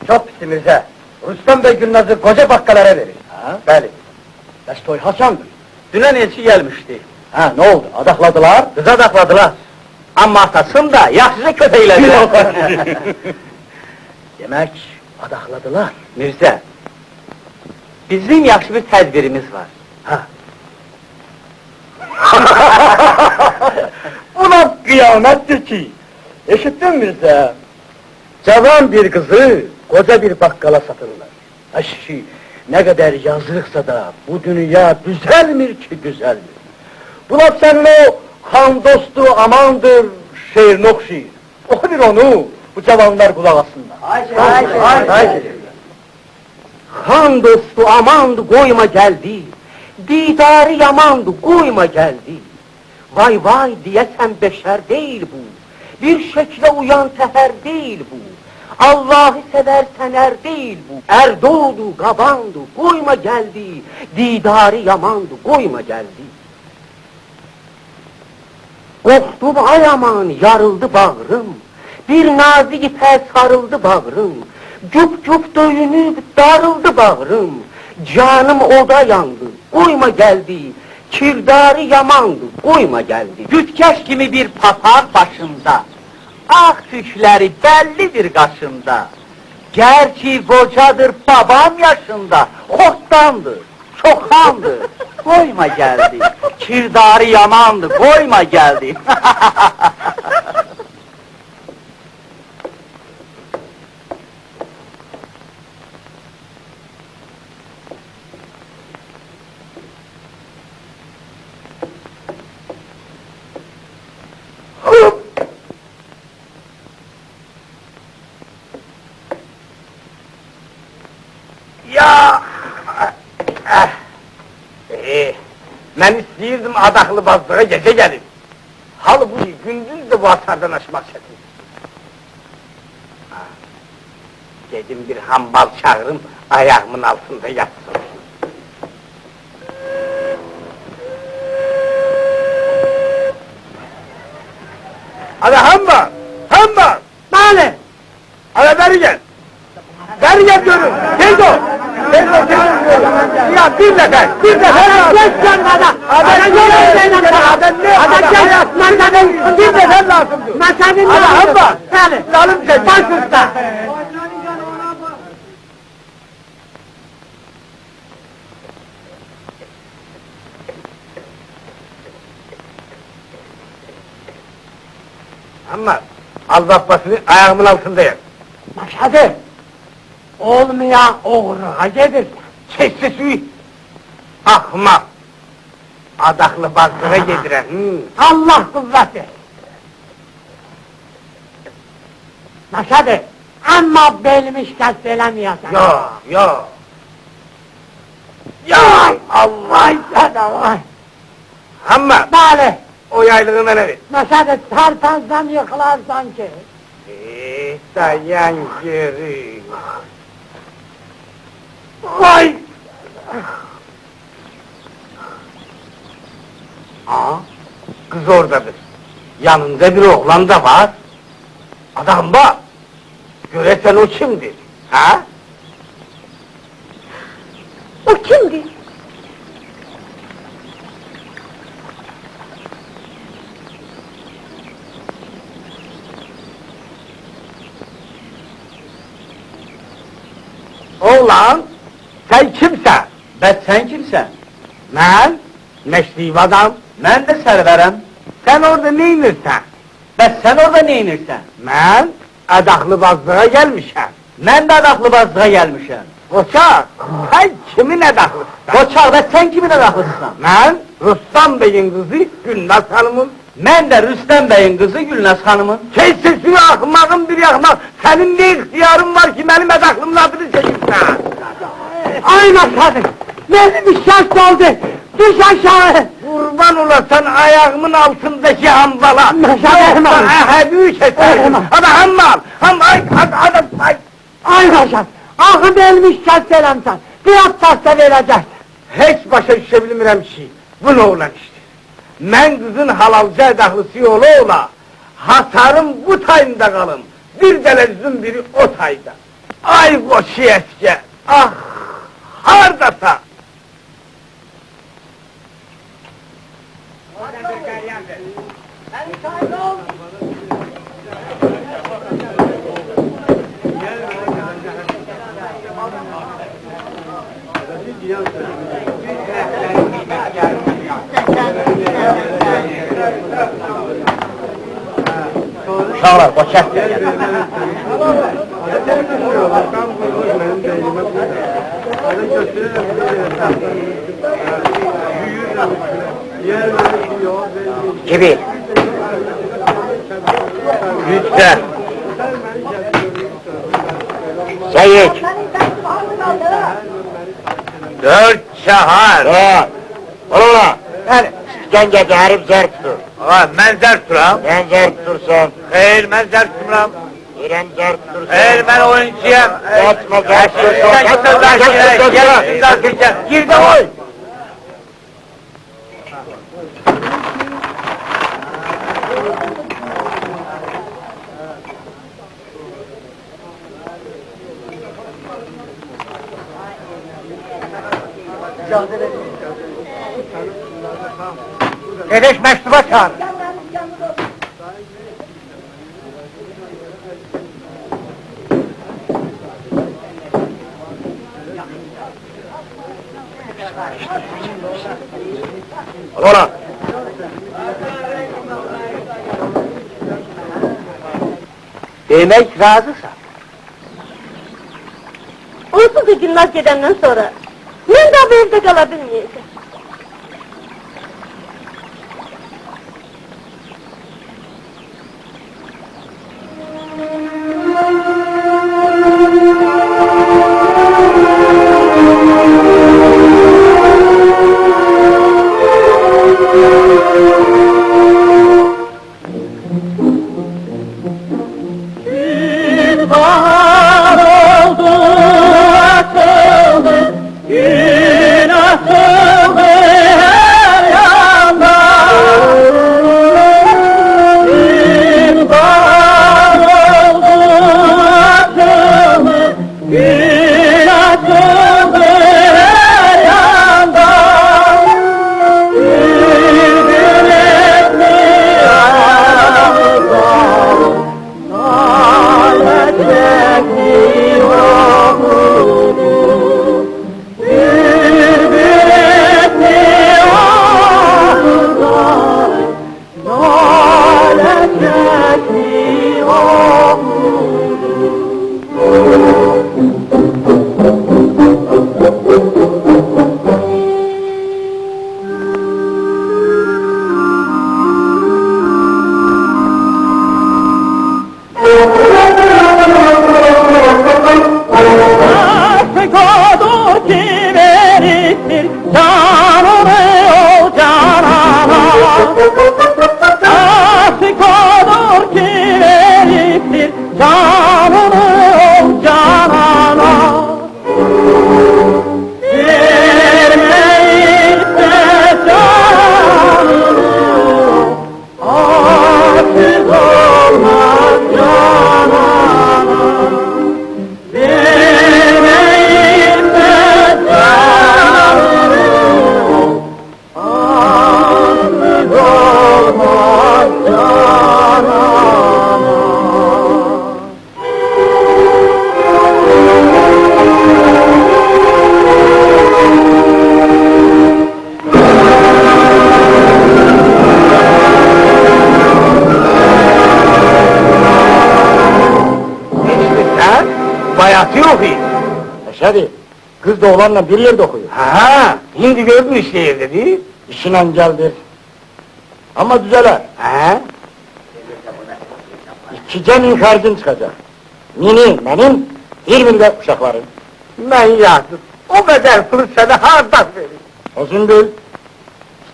Çok pisimize. Rüstem Bey Gülnaz'ı koca bakkalara verir. Ha? Beli. Beştoy Hasan'dır. Dünen elçi gelmişti. Ha ne oldu? Adakladılar. Kız adakladılar. Ama atasın da yaxşı köteylediler. Demek adakladılar. Mirza, bizim yaxşı bir tedbirimiz var. Ha. Buna kıyamettir ki. Eşittin mi Mirza? Cavan bir kızı koca bir bakkala satırlar. Aşkı ne kadar yazıksa da bu dünya düzelmir ki düzelmir. Buna senin o han dostu amandır şehrin okşayır. Oku bir onu, bu cavanlar kulak aslında. Haydi. Han dostu amandı koyma geldi. Didarı yamandı koyma geldi. Vay vay diyesen beşer değil bu. Bir şekle uyan teher değil bu. Allah'ı seversen er değil bu. Er doğdu, kabandı, koyma geldi. Didarı yamandı, koyma geldi. Korktum ay aman, yarıldı bağrım. Bir nazik ipe sarıldı bağrım. Cup cup döyünüp darıldı bağrım. Canım oda yandı, koyma geldi. Kirdarı yamandı, koyma geldi. Gütkeş kimi bir papar başında. Ah tükleri bellidir kaşında. Gerçi kocadır babam yaşında. Horttandır, çokandır. Koyma geldi. Kirdarı yamandı, koyma geldi. Ya! Ben isteyirdim adaklı bazlığa gece gelin. Halbuki gündüz de bu atardan aşmak çetin. Dedim bir hambal çağırım, ayağımın altında yatsın. Hadi hambal! Hambal! Bana! Hadi beri gel! Beri gel diyorum! Tez ol! Tez ol! Ya bir defa! Bir defa! Geç canına! Hadi gel! Hadi bir defa lazımdı! Hadi hambal! Lalım seni! Baş usta! Ama al bakmasını ayağımın altındayım. Hadi! Olmayan oğruğa gelir. Kes sesi! Ahmak! Adaklı bazlığa gediren. Allah kuvvet ver! Maşadı! Ama belimi şikayet edemiyorsun. Yo! Ya Allah sana vay! Ama! Bale! O yaylığına ne ver? Maşadı tarpazdan yıkılar sanki. Dayan geri! Vay! Kız oradadır. Yanında bir oğlan da var. Adam bak! Göresen o kimdir? Ha? O kimdi? Oğlan, sen kimsen? Sen kimsen? Ben, meşrif adam. Ben de serverem. Sen orada ne inirsen? Sen orada ne inirsen? Ben, adaklı bazlığa gelmişim. Ben de adaklı bazlığa gelmişim. Koçak, sen kimin adaklısın? Koçak, sen kimin adaklısın? Ben, Rüstem Bey'in kızı Gülnaz Hanım'ın. Ben de Rüstem Bey'in kızı Gülnaz Hanım'ın. Kes sesini ahmağın bir ahmak! Senin ne ihtiyarın var ki benim adaklımın adını çekirsen? Aynen kadın! Benim bir şans oldu! Düş aşağı! Kurban olasan ayağımın altındaki hambala! Yoksa ehedü keserim! Hadi hambal! Hadi! Ay paşam! Ahım elmiş keselemsen! Bir atlarsa verecek! Hiç başa düşebilmirem ki! Bu ne olan işte? Ben kızın halalca edahlısı ola, hasarım bu tayında kalım, bir televizyonun biri o tayda. Ay koşu eske, ah, hardasa! Uşaqlar, koçak. Gibi. Lütfen. Sayık. 4 şahar. Ola. Sen gecerim zerk dur. Ben zerk duram. Ben zerk dursan. Hayır, ben zerk duram. İren zerk dursan. Hayır, ben oyuncuyum. Kaçma zerk dursan. Gir de oy. Kardeş mektuba çağır. Ola! Demek razısan. Onsuz da Gülnaz gedenden sonra ben de bu evde kalabilmeyeceğim. Bayatı yok iyi. Eşhedi, kız da oğlanla bir yerde okuyor. Ha, şimdi gördün işte evde değil. İşinen geldi. Ama düzeler. Ha? İki cenin harcın çıkacak. Mini benim, bir millet uşaklarım. Ben yazdım. O kadar pulu sana hardan verir. Olsun gül.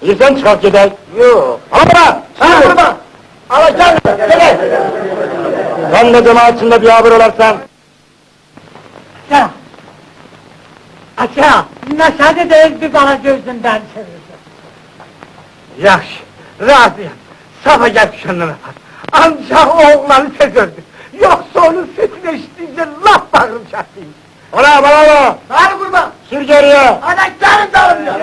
İstersen çıkart gidelim. Yok. Al bana! Al burada! Al gel! Gel! Sen de cemaatinde bir haber olarsan. Aşağı! Aşağı! Meşhede değil bir bana gözünden çevirdi. Yaxşı, razıyam. Sapacak şundan apar. Ancak oğlanı tez öldü. Yoksa onun sesini işittiğince laf bağırım çatlayayım. Ola bana ola! Hadi kurban. Sür geriye! Anahtarım dağılıyor.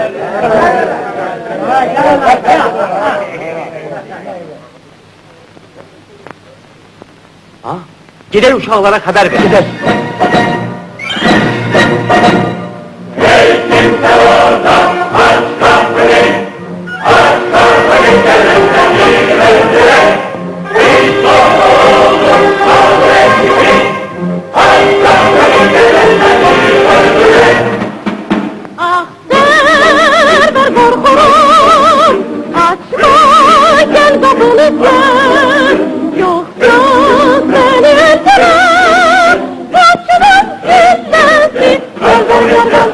Gider uşaqlara xəbər ver. Gider. Ah ver korkurum, açma gel kapını sen, yoksa seni öldürür, kaçırır güllensin, gel.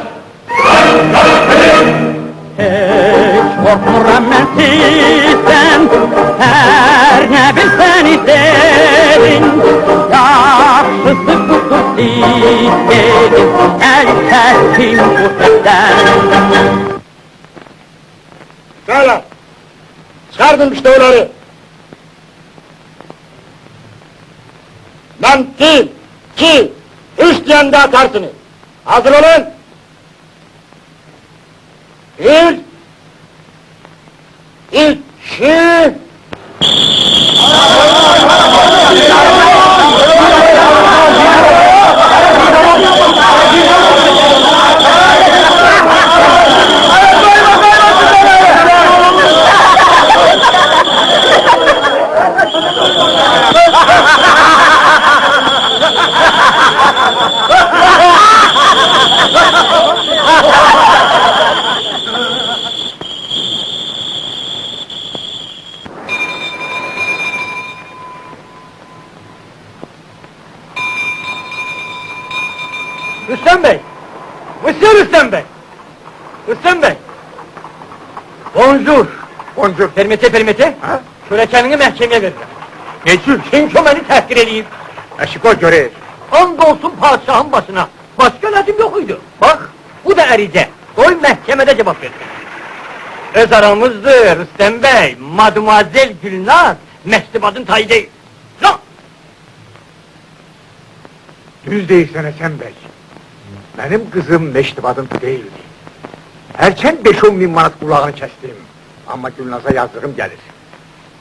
Hiç korkmuram mən sizdən, hər nə bilsən istəyin, yaxşısı budur istəyin, əl çəkin bu səsdən. Şöyle! Çıkardım işte onları! Ben bir, iki, üç diyen de atarsınız. Hazır olun! Bir, iki, Rüstem Bey! Monsieur Rüstem Bey! Rüstem Bey! bonjour. Bonjour. Permite, Ha? şöyle kendini mahkemeye verirəm. Neçün? Çünkü o beni təhqir eləyir. Eşiko görür. And olsun padişahın başına. Başka nədim yok idi. Bak, bu da ərizə. Qoy məhkəmədə cevap versin. Öz aramızdır Rüstem Bey, Mademoiselle Gülnaz, məktubadın tayı değil. Lan! Düz değilsen Esen Bey. Benim kızım meştibadım değildi. Erken 5-10 bin manat kulağını kestim. Ama Gülnaz'a yazdığım gelir.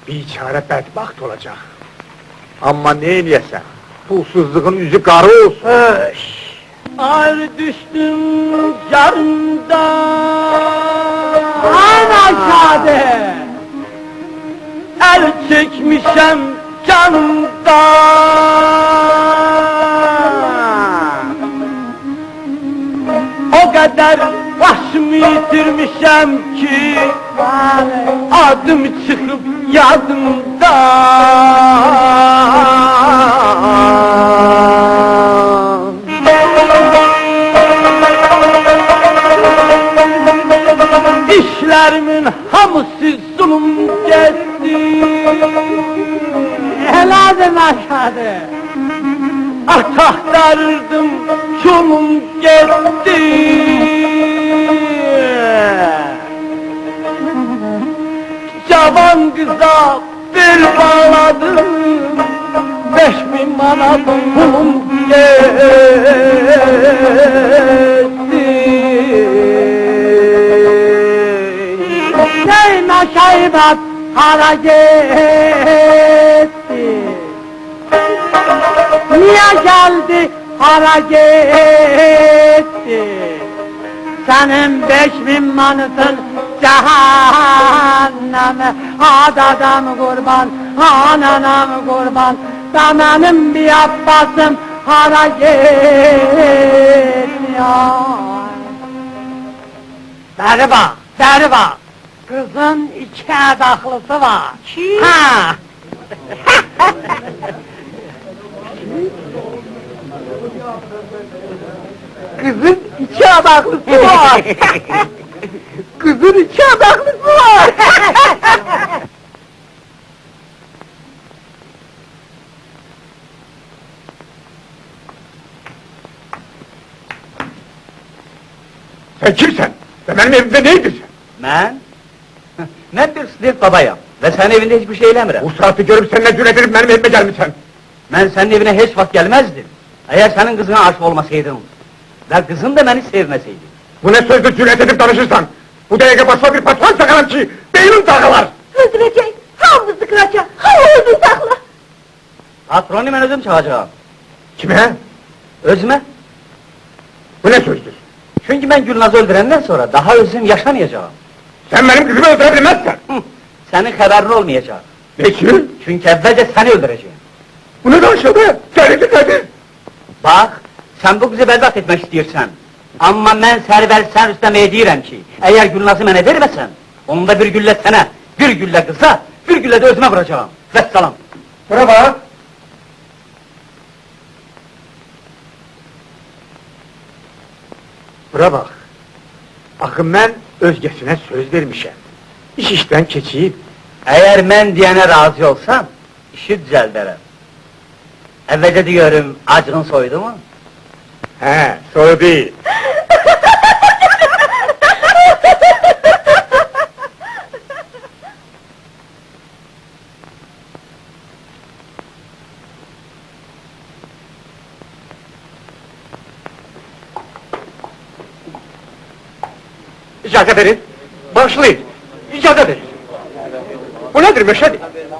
Biçare bedbaht olacak. Ama ne eləyəsən? Pulsuzluğun yüzü qarı olsun. Ar düştüm canımda. Aşağıda. El çekmişem canımda. O kadar başımı yitirmişem ki adım çıkıp yadımda. İşlerimin hamısı zulüm geçti. Heladım aşağıda. Aktarırdım çolum gitti. Cavan kıza bir bağladım, 5000 manat pulum gitti. Neyme şaybat hara gitti. Niye geldi hara gitti. Senin 5000 manatın cehenneme. Adadam kurban, ananam kurban. Da benim bir abbasım hara gitti. Beri bak, beri bak. Kızın iki edaklısı var. Kim? Ha. Kızın iki adaklısı var. Kızın iki adaklısı var. Sen kimsen? Ve benim evimde neydin sen? Ben bir sınıf babayım ve senin evinde hiçbir şey eylemirəm. Bu saati görüp seninle cüret edip benim evime gelmişsen. Ben senin evine hiç vakit gelmezdim. Eğer senin kızına aşık olmasaydım ve kızın da beni sevmeseydi. Bu ne sözle cüret edip danışırsan? Bu derece başka bir patron çakarım ki beynim dağılar. Öldürecek, hamımızı kıracak, hamımızı sakla. Patronu ben özüm çağıracağım. Kime? Özüme. Bu ne sözdür? Çünkü ben Gülnaz'ı öldürenden sonra daha özüm yaşamayacağım. Sen benim kızımı öldürebilmezsen. Hı, senin haberin olmayacak. Niçin? Çünkü evvelce seni öldüreceğim. Bu ne danışıyor be? Delilik nedir? Bak, sen bu kızı berbat etmek istiyorsan. Ama ben seni versen üstlemeye deyirəm ki, eğer Gülnaz'ı mənə vermesen, onda bir gülle sana, bir gülle kıza, bir gülle de özüme vuracağım. Vesselam. Buna bak. Buna bak. Axı ben özgesine söz vermişim. İş işten keçiyip. Eğer ben diyene razı olsam, işi düzeltirim. Evvelce diyorum, acığın soydu mu? He, soru değil. İcazə verin. Başlayın, icazə verin. Bu nedir Meşhedi?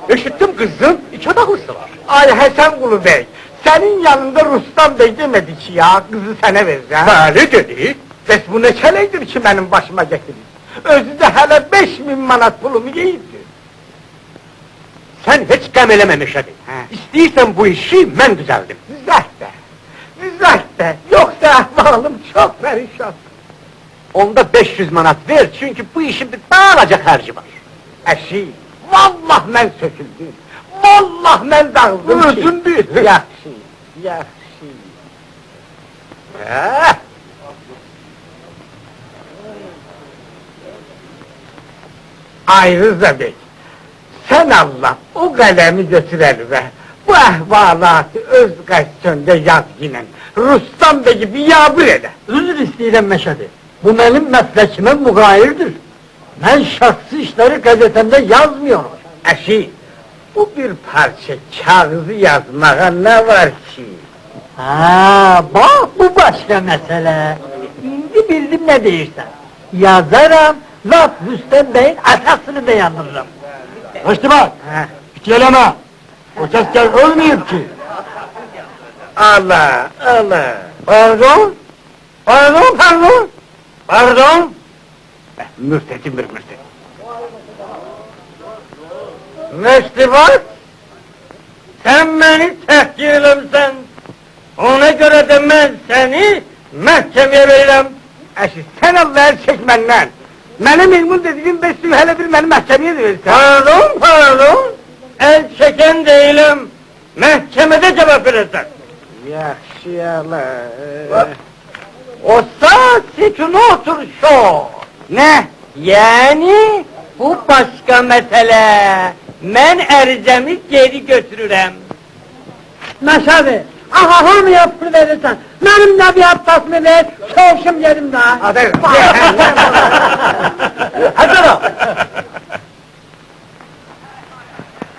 Eşittim kızın iki adaklısı var. Ay Həsən Qulu Bey, senin yanında Rustam Bey demedi ki ya, kızı sana vereceğim. Bəli dedi. Bəs bu ne kələkdir ki benim başıma getirir? Özü de hele 5000 manat pulumu yiyirdi. Sen hiç qəm eləmə Meşhedi. İstəyirsən bu işi mən düzəldim. Düzelt de, yoksa ahvalım çok perişan. Onda 500 manat ver çünkü bu işin bir dağılacak harcı var. Eşi, vallah mən söküldüm, vallah mən dağıldım ki. Özün bil. Yaxşı, yaxşı. Ay Rıza Bey, sen Allah o kalemi götür elime. Bu ehvalatı öz gazetende yaz yine. Rustam Bey gibi yağbır ede. Özür istəyirəm Məşədi. Bu mənim məsləkimə müğayirdir. Mən şəxsi işləri qəzetəmdə yazmıyorum. Eşi, bu bir parça kağızı yazmağa ne var ki? Ha, bax bu başqa məsələ. İndi bildim nə deyirsən. Yazaram, laf Rüstəm Bəyin atasını da yandırırım. Hoştu bak, ikileme. O səskər ölməyib ki. Allah, Allah. Pardon? Pardon, pardon? Pardon? Mürtedim bir mürtet. Meştibat, sen beni tehkir eləmsən. Ona göre de ben seni məhkəməyə verirəm. Eşi, sen Allah el çek benden. Benim ilmin dediğim 500 hele bir beni mahkemeye de versen. Pardon, pardon. El çeken değilim. Məhkəmədə cevap verirsən. Yaxşı Allah. O saat sekunu otur şu. Ne? Yani bu başka mesele. Ben erzemi geri götürürüm. Məşədi, ahahır mı yapır verirsen? Benim de bir haftasını ver, çoğuşum yerimde. Hadi. Hazırım.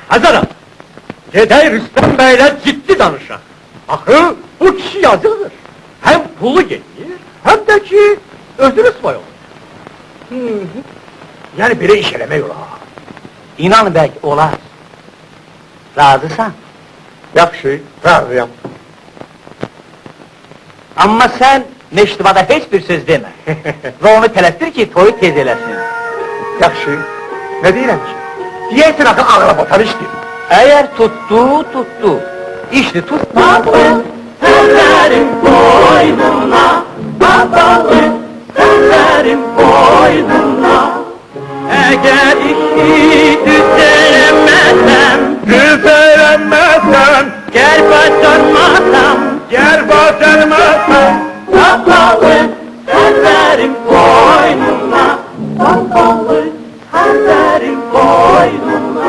Hazırım. Gedək Rüstəm Bəylə ciddi danışaq. Axı bu kişi yazıqdır. Hem pulu gelir, hem de ki özü rüsvay olur. Yani biri iş eləmək olar. İnan bəy, olar. Razısan? Yaxşı, razıyam. Amma sən Meştibada heç bir söz demə. Və onu tələsdir ki, toyu tez eləsin. Yaxşı, ne deyirəm ki? Deyərsin axı ağıra batan işdir. Əgər tuttu, tuttu. İşte tutmadı. Ellerim boynuna, babalı ellerim boynuna. Eğer işi düzelemezsem, gel başarmasam, babalı ellerim boynuna, babalı ellerim boynuna.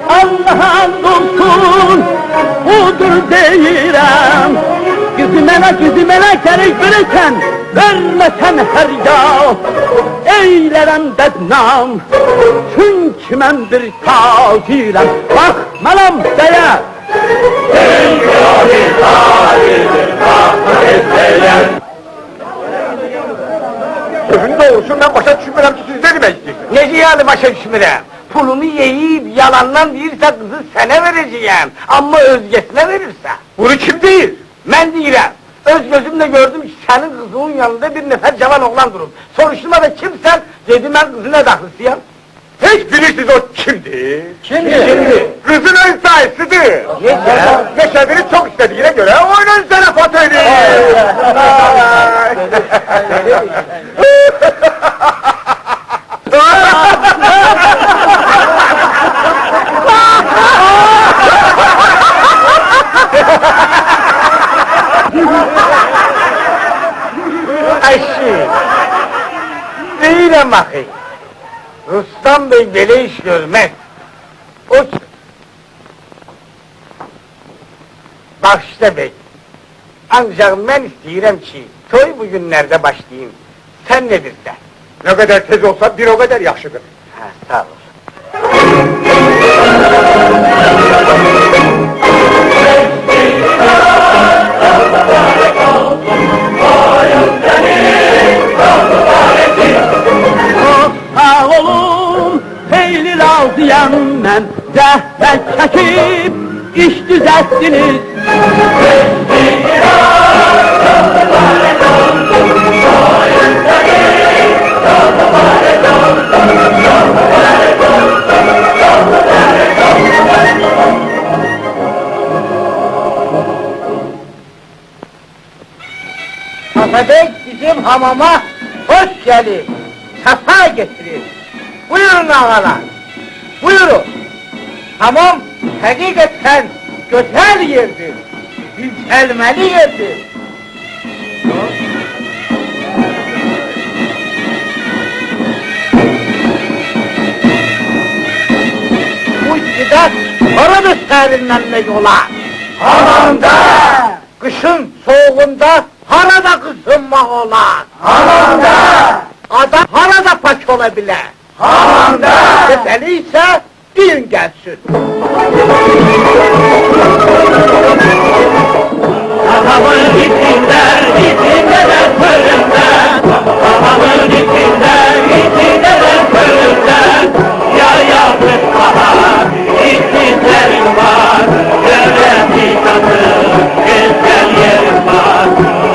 Allah'ın olsun, budur deyirəm. Qızı mənə gərək verəkən, verməsən hər yağ. Eylərəm bədnam, çünki mən bir tacirəm. Baxmaram dəyə. Sözün doğrusu ben başa düşmürəm ki siz ne demək istəyirsiniz? Neci yani başa düşmürəm? Pulumu yiyip yalandan değilse kızı sana vereceğim. Ama özgesine verirse. Bunu kim deyir? Ben deyirəm. Öz gözümle gördüm ki senin kızının yanında bir nefer cavan oğlan durur. Soruşturmada kimsen, dedim ben kızın ne dahlısıyam. Hiç bilirsiniz o kimdir? Kimdir? Kızın ön sahibisidir. Meşhedini çok istediğine göre oynayın sana foteli. Deyirəm axı. Rustam Bey belə iş görməz. O ki... Bax işte bey. Ancaq mən istəyirəm ki, toy bu günlərdə başlayayım. Sən ne dirsən? Ne kadar tez olsa bir o kadar yaxşıdır. Ha, sağ ol. Sağ olun, xeyli razıyam mən, zəhmət çəkib, iş düzəltdiniz. Atabey bizim hamama hoş gelir, sefa getirir. Buyurun ağalar, buyurun. Hamam hakikaten güzel yerdir, yükselmeli yerdir. Bu şiddet orada serinlenmek olar. Hamamda! Kışın soğuğunda harada kısınmak olar. Hamamda! Adam harada paç olabilir. Hamamda! Öyleyse düğün gelsin. Hamamın içinde de fırında, hamamın içinde de fırında, ya yazık bahar, işsizlerim var, görevi tatlı, güzel yerim var,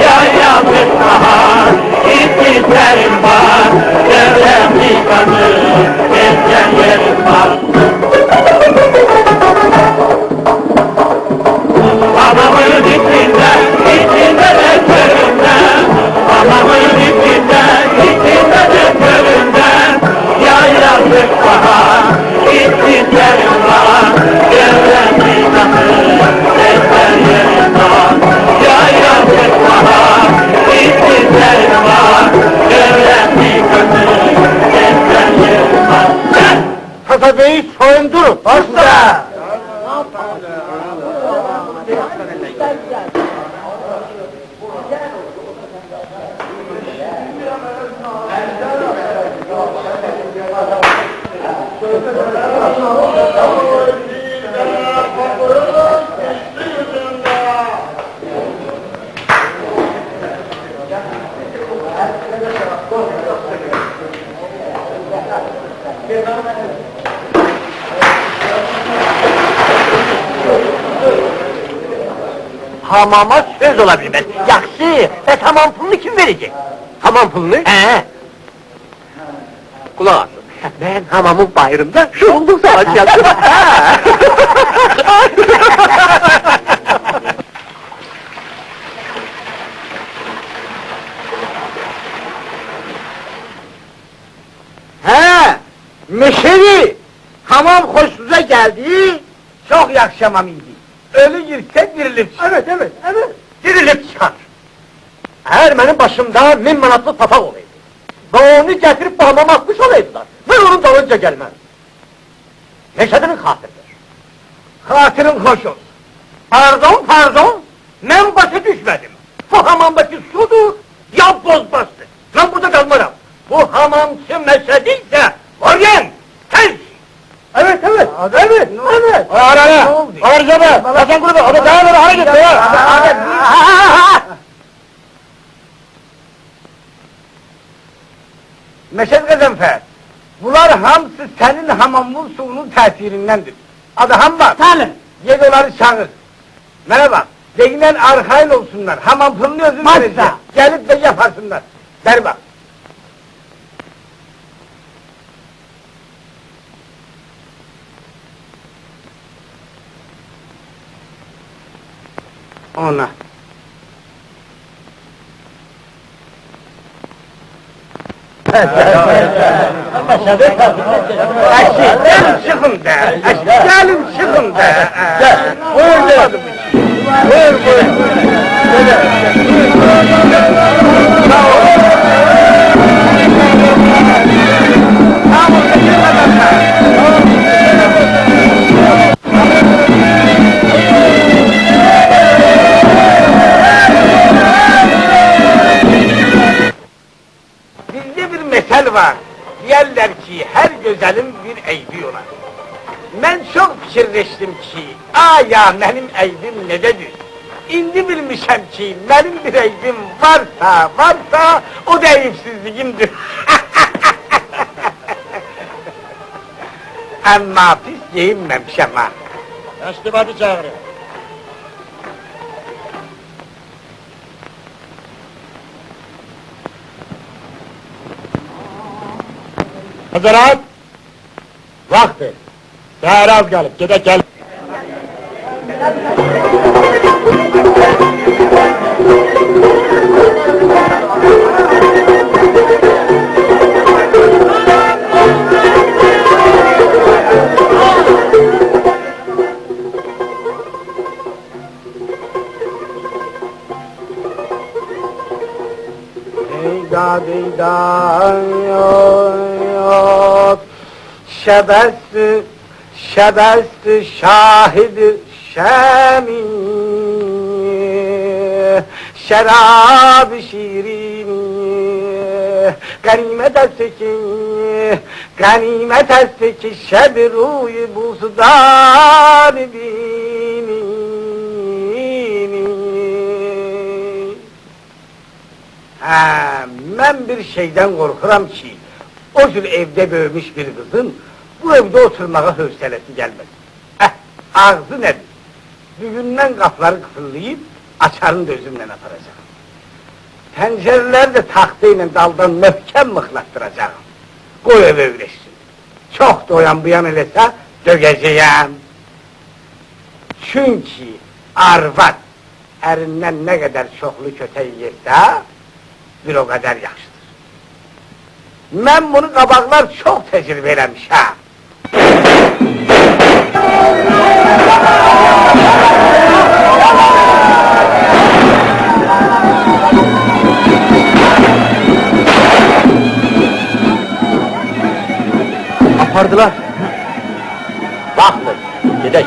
ya yazık bahar, işsizlerim var, görevi tatlı, güzel yerim var. Hamamın içinde de köründe, hamamın içinde de köründe, ya yazık bahar, işsizlerim var, görenli tatlı, sesler yerim var, ya yazık bahar, işsizlerim var, görenli tatlı, sesler yerim var. Atabey'i soyundurun. Başla! Hamama söz olabilmez. Yaxşı, tamam pulunu kim verecek? Hamam pulunu? He. Kulak asın. Ben hamamın bayırında şurulduk savaşacağım. He, meşeri, hamam hoşunuza geldi, çok yakşamam indi. Ölü girse dirilip çıkar. Evet. Dirilip çıkar. Eğer benim başımda 1000 manatlı papak olaydı, ve onu getirip bağmama atmış olaydılar, ben onun dalınca gelmem. Neşedenin hatırıdır. Hatırın hoş olsun. Pardon, ben başa düşmedim. Bu hamamdaki sudur, ya bozbastı. Ben burada kalmaram. Bu hamamçı meşediyse, orgen, tez! Evet. Ara. Arıza Hasan grubu, hadi daha doğru hareket ya. Meşed Gazanfer, bunlar hamısı senin hamamın suyunun tesirindendir. Adı Hambar. Salim. Yedi onları çağır. Merhaba, deyinden arkayın olsunlar, hamam pulunu özür Hadi vereceğim. sağ. Gelip de yaparsınlar. Ver bak. Ona. Gelin çıkın de. Gelin çıkın de. Buyur. mesel var. Diyerler ki her güzelin bir eybi olar. Ben çok fikirleştim ki, ya benim eybim nededir? İndi bilmişem ki benim bir eybim varsa o da eyipsizliğimdir. Ama pis giyinmemişem ha. Teşrifatı çağırın. Hazırat! Vakti! Seher az gelip, gidek gel. Şebestü şahidi şemi şerab-ı şirini ganimet est ki şeb ruy buzdan bini. Ben bir şeyden korkuram ki o cür evde büyümüş bir kızın bu evde oturmaya hövselesi gelmez. Ağzı nedir? Düğünden kapıları kısırlayıp açarın da özümle aparacağım. Pencereler de tahtayla daldan möhkem mıhlattıracağım. Koy eve öyleşsin. Çok doyan bu yan elese dökeceğim. Çünkü arvat erinden ne kadar çoklu köteyi yerse bir o kadar yaxşıdır. Ben bunu qabaqlar çox tecrübe eləmiş ha. Apardılar. Vakti, gidek.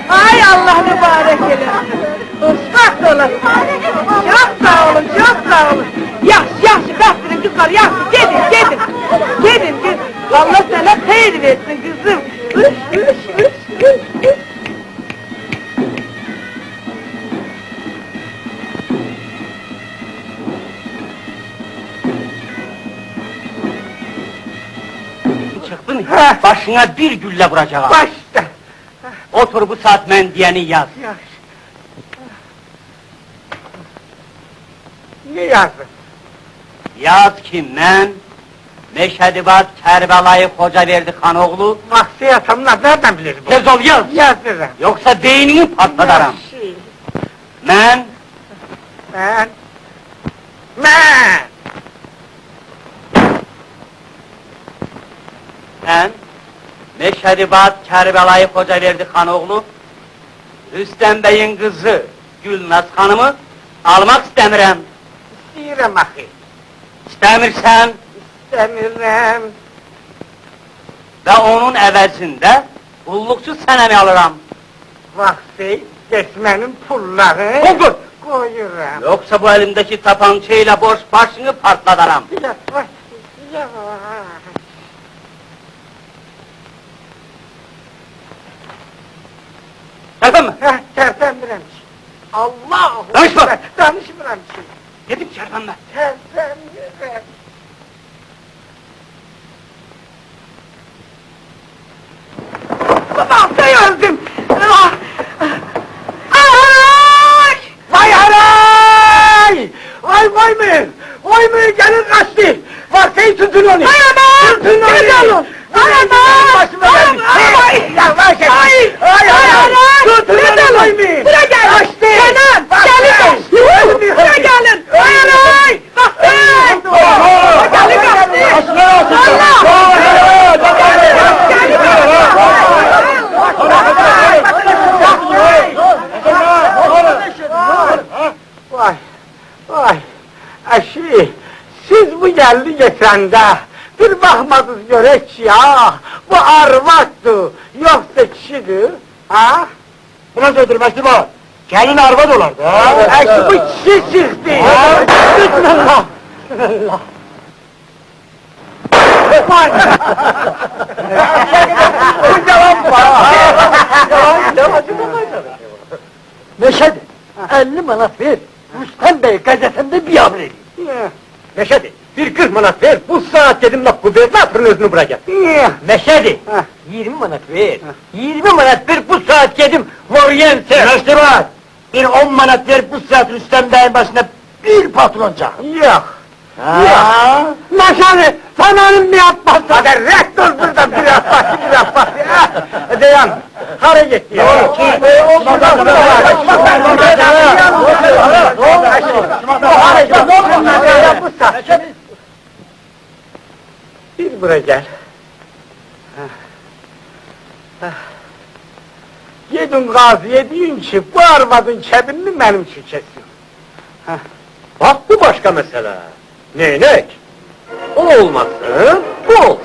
Ay Allah mübarek eylesin. Ispak dolasın. Çok sağ olun. Yaxşı, bastırın kızlar, yaxşı. Gedin. Allah sana hayır versin kızım. Üş. Çıktın, başına bir gülle vuracağım. Başla. Otur bu saat mən diyeni yaz. Ne yazdın? Yaz ki mən Meşhedibat Kərbəlayı Xocaverdi xanoğlu Vaxtiyatamlar nereden bilir bu? tez ol yaz. Yazdırım. Yoksa beynini patladaram. Mən Meşhedibat Kərbəlayı Xocaverdi xanoğlu Rüstəm bəyin qızı Gülnaz xanımı almaq istəmirəm. İstəyirəm axı. İstəmirsən İstəmirəm. və onun əvəzində qulluqçu sənəmi alıram. Vaxtı getmənin pulları Quldur! koyuram. Yoksa bu elimdeki tapancayla boş başını partladaram. Yavaş. Çarpın mı? Tərpənmirəm ki. Allahu Danışma! Ekber, danışmıram ki. Dedim çarpınma. Tərpənmirəm. Vaxtı öldüm. Ay! Vay haray! Vay mı? Gelin kaçtı. Vaxtı tutun onu. Ay ana! Tutun onu. Ay ana! Başıma gelmiş. Ay! Yavaş et. Ay! Tutun onu vay mı? Buraya gel. Kaçtı. Kenan! ki, siz bu yerli geçende bir bakmadınız görek ki ya, bu arvattır, yoksa kişidir, ha? Bu nasıl öldürmekti bu? Gelin arvad olardı ha? Eşi bu kişi çıktı. Bismillah! Bu cevap var. Meşhedi, 50 manat ver. Rüstem Bey gazetemde bir haber edeyim. Meşhedi, bir 40 manat ver. Bu saat dedim laf gubernatörün özünü bırakacak. Meşhedi, 20 manat ver. 20 manat ver bu saat dedim. Varyense. Meştebat, bir 10 manat ver bu saat Rüstem Bey'in başına bir patronca. Yok. Ya. Maşallah, sananım ne yapmazsa. Hadi rektör buradan biraz bak. Deyan, hara git ya. Bir buraya gel. Gidin gaziye deyin ki, bu arvadın kebinini benim için kesin. Bak bu başka mesele. Neynek? O olmasın, bu olsun.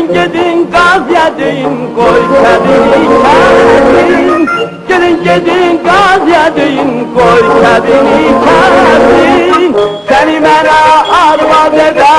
Gidin gaziye deyin, koy kebini kesin. Gidin gaziye deyin, koy kebini kesin. Seni bana arvad eder.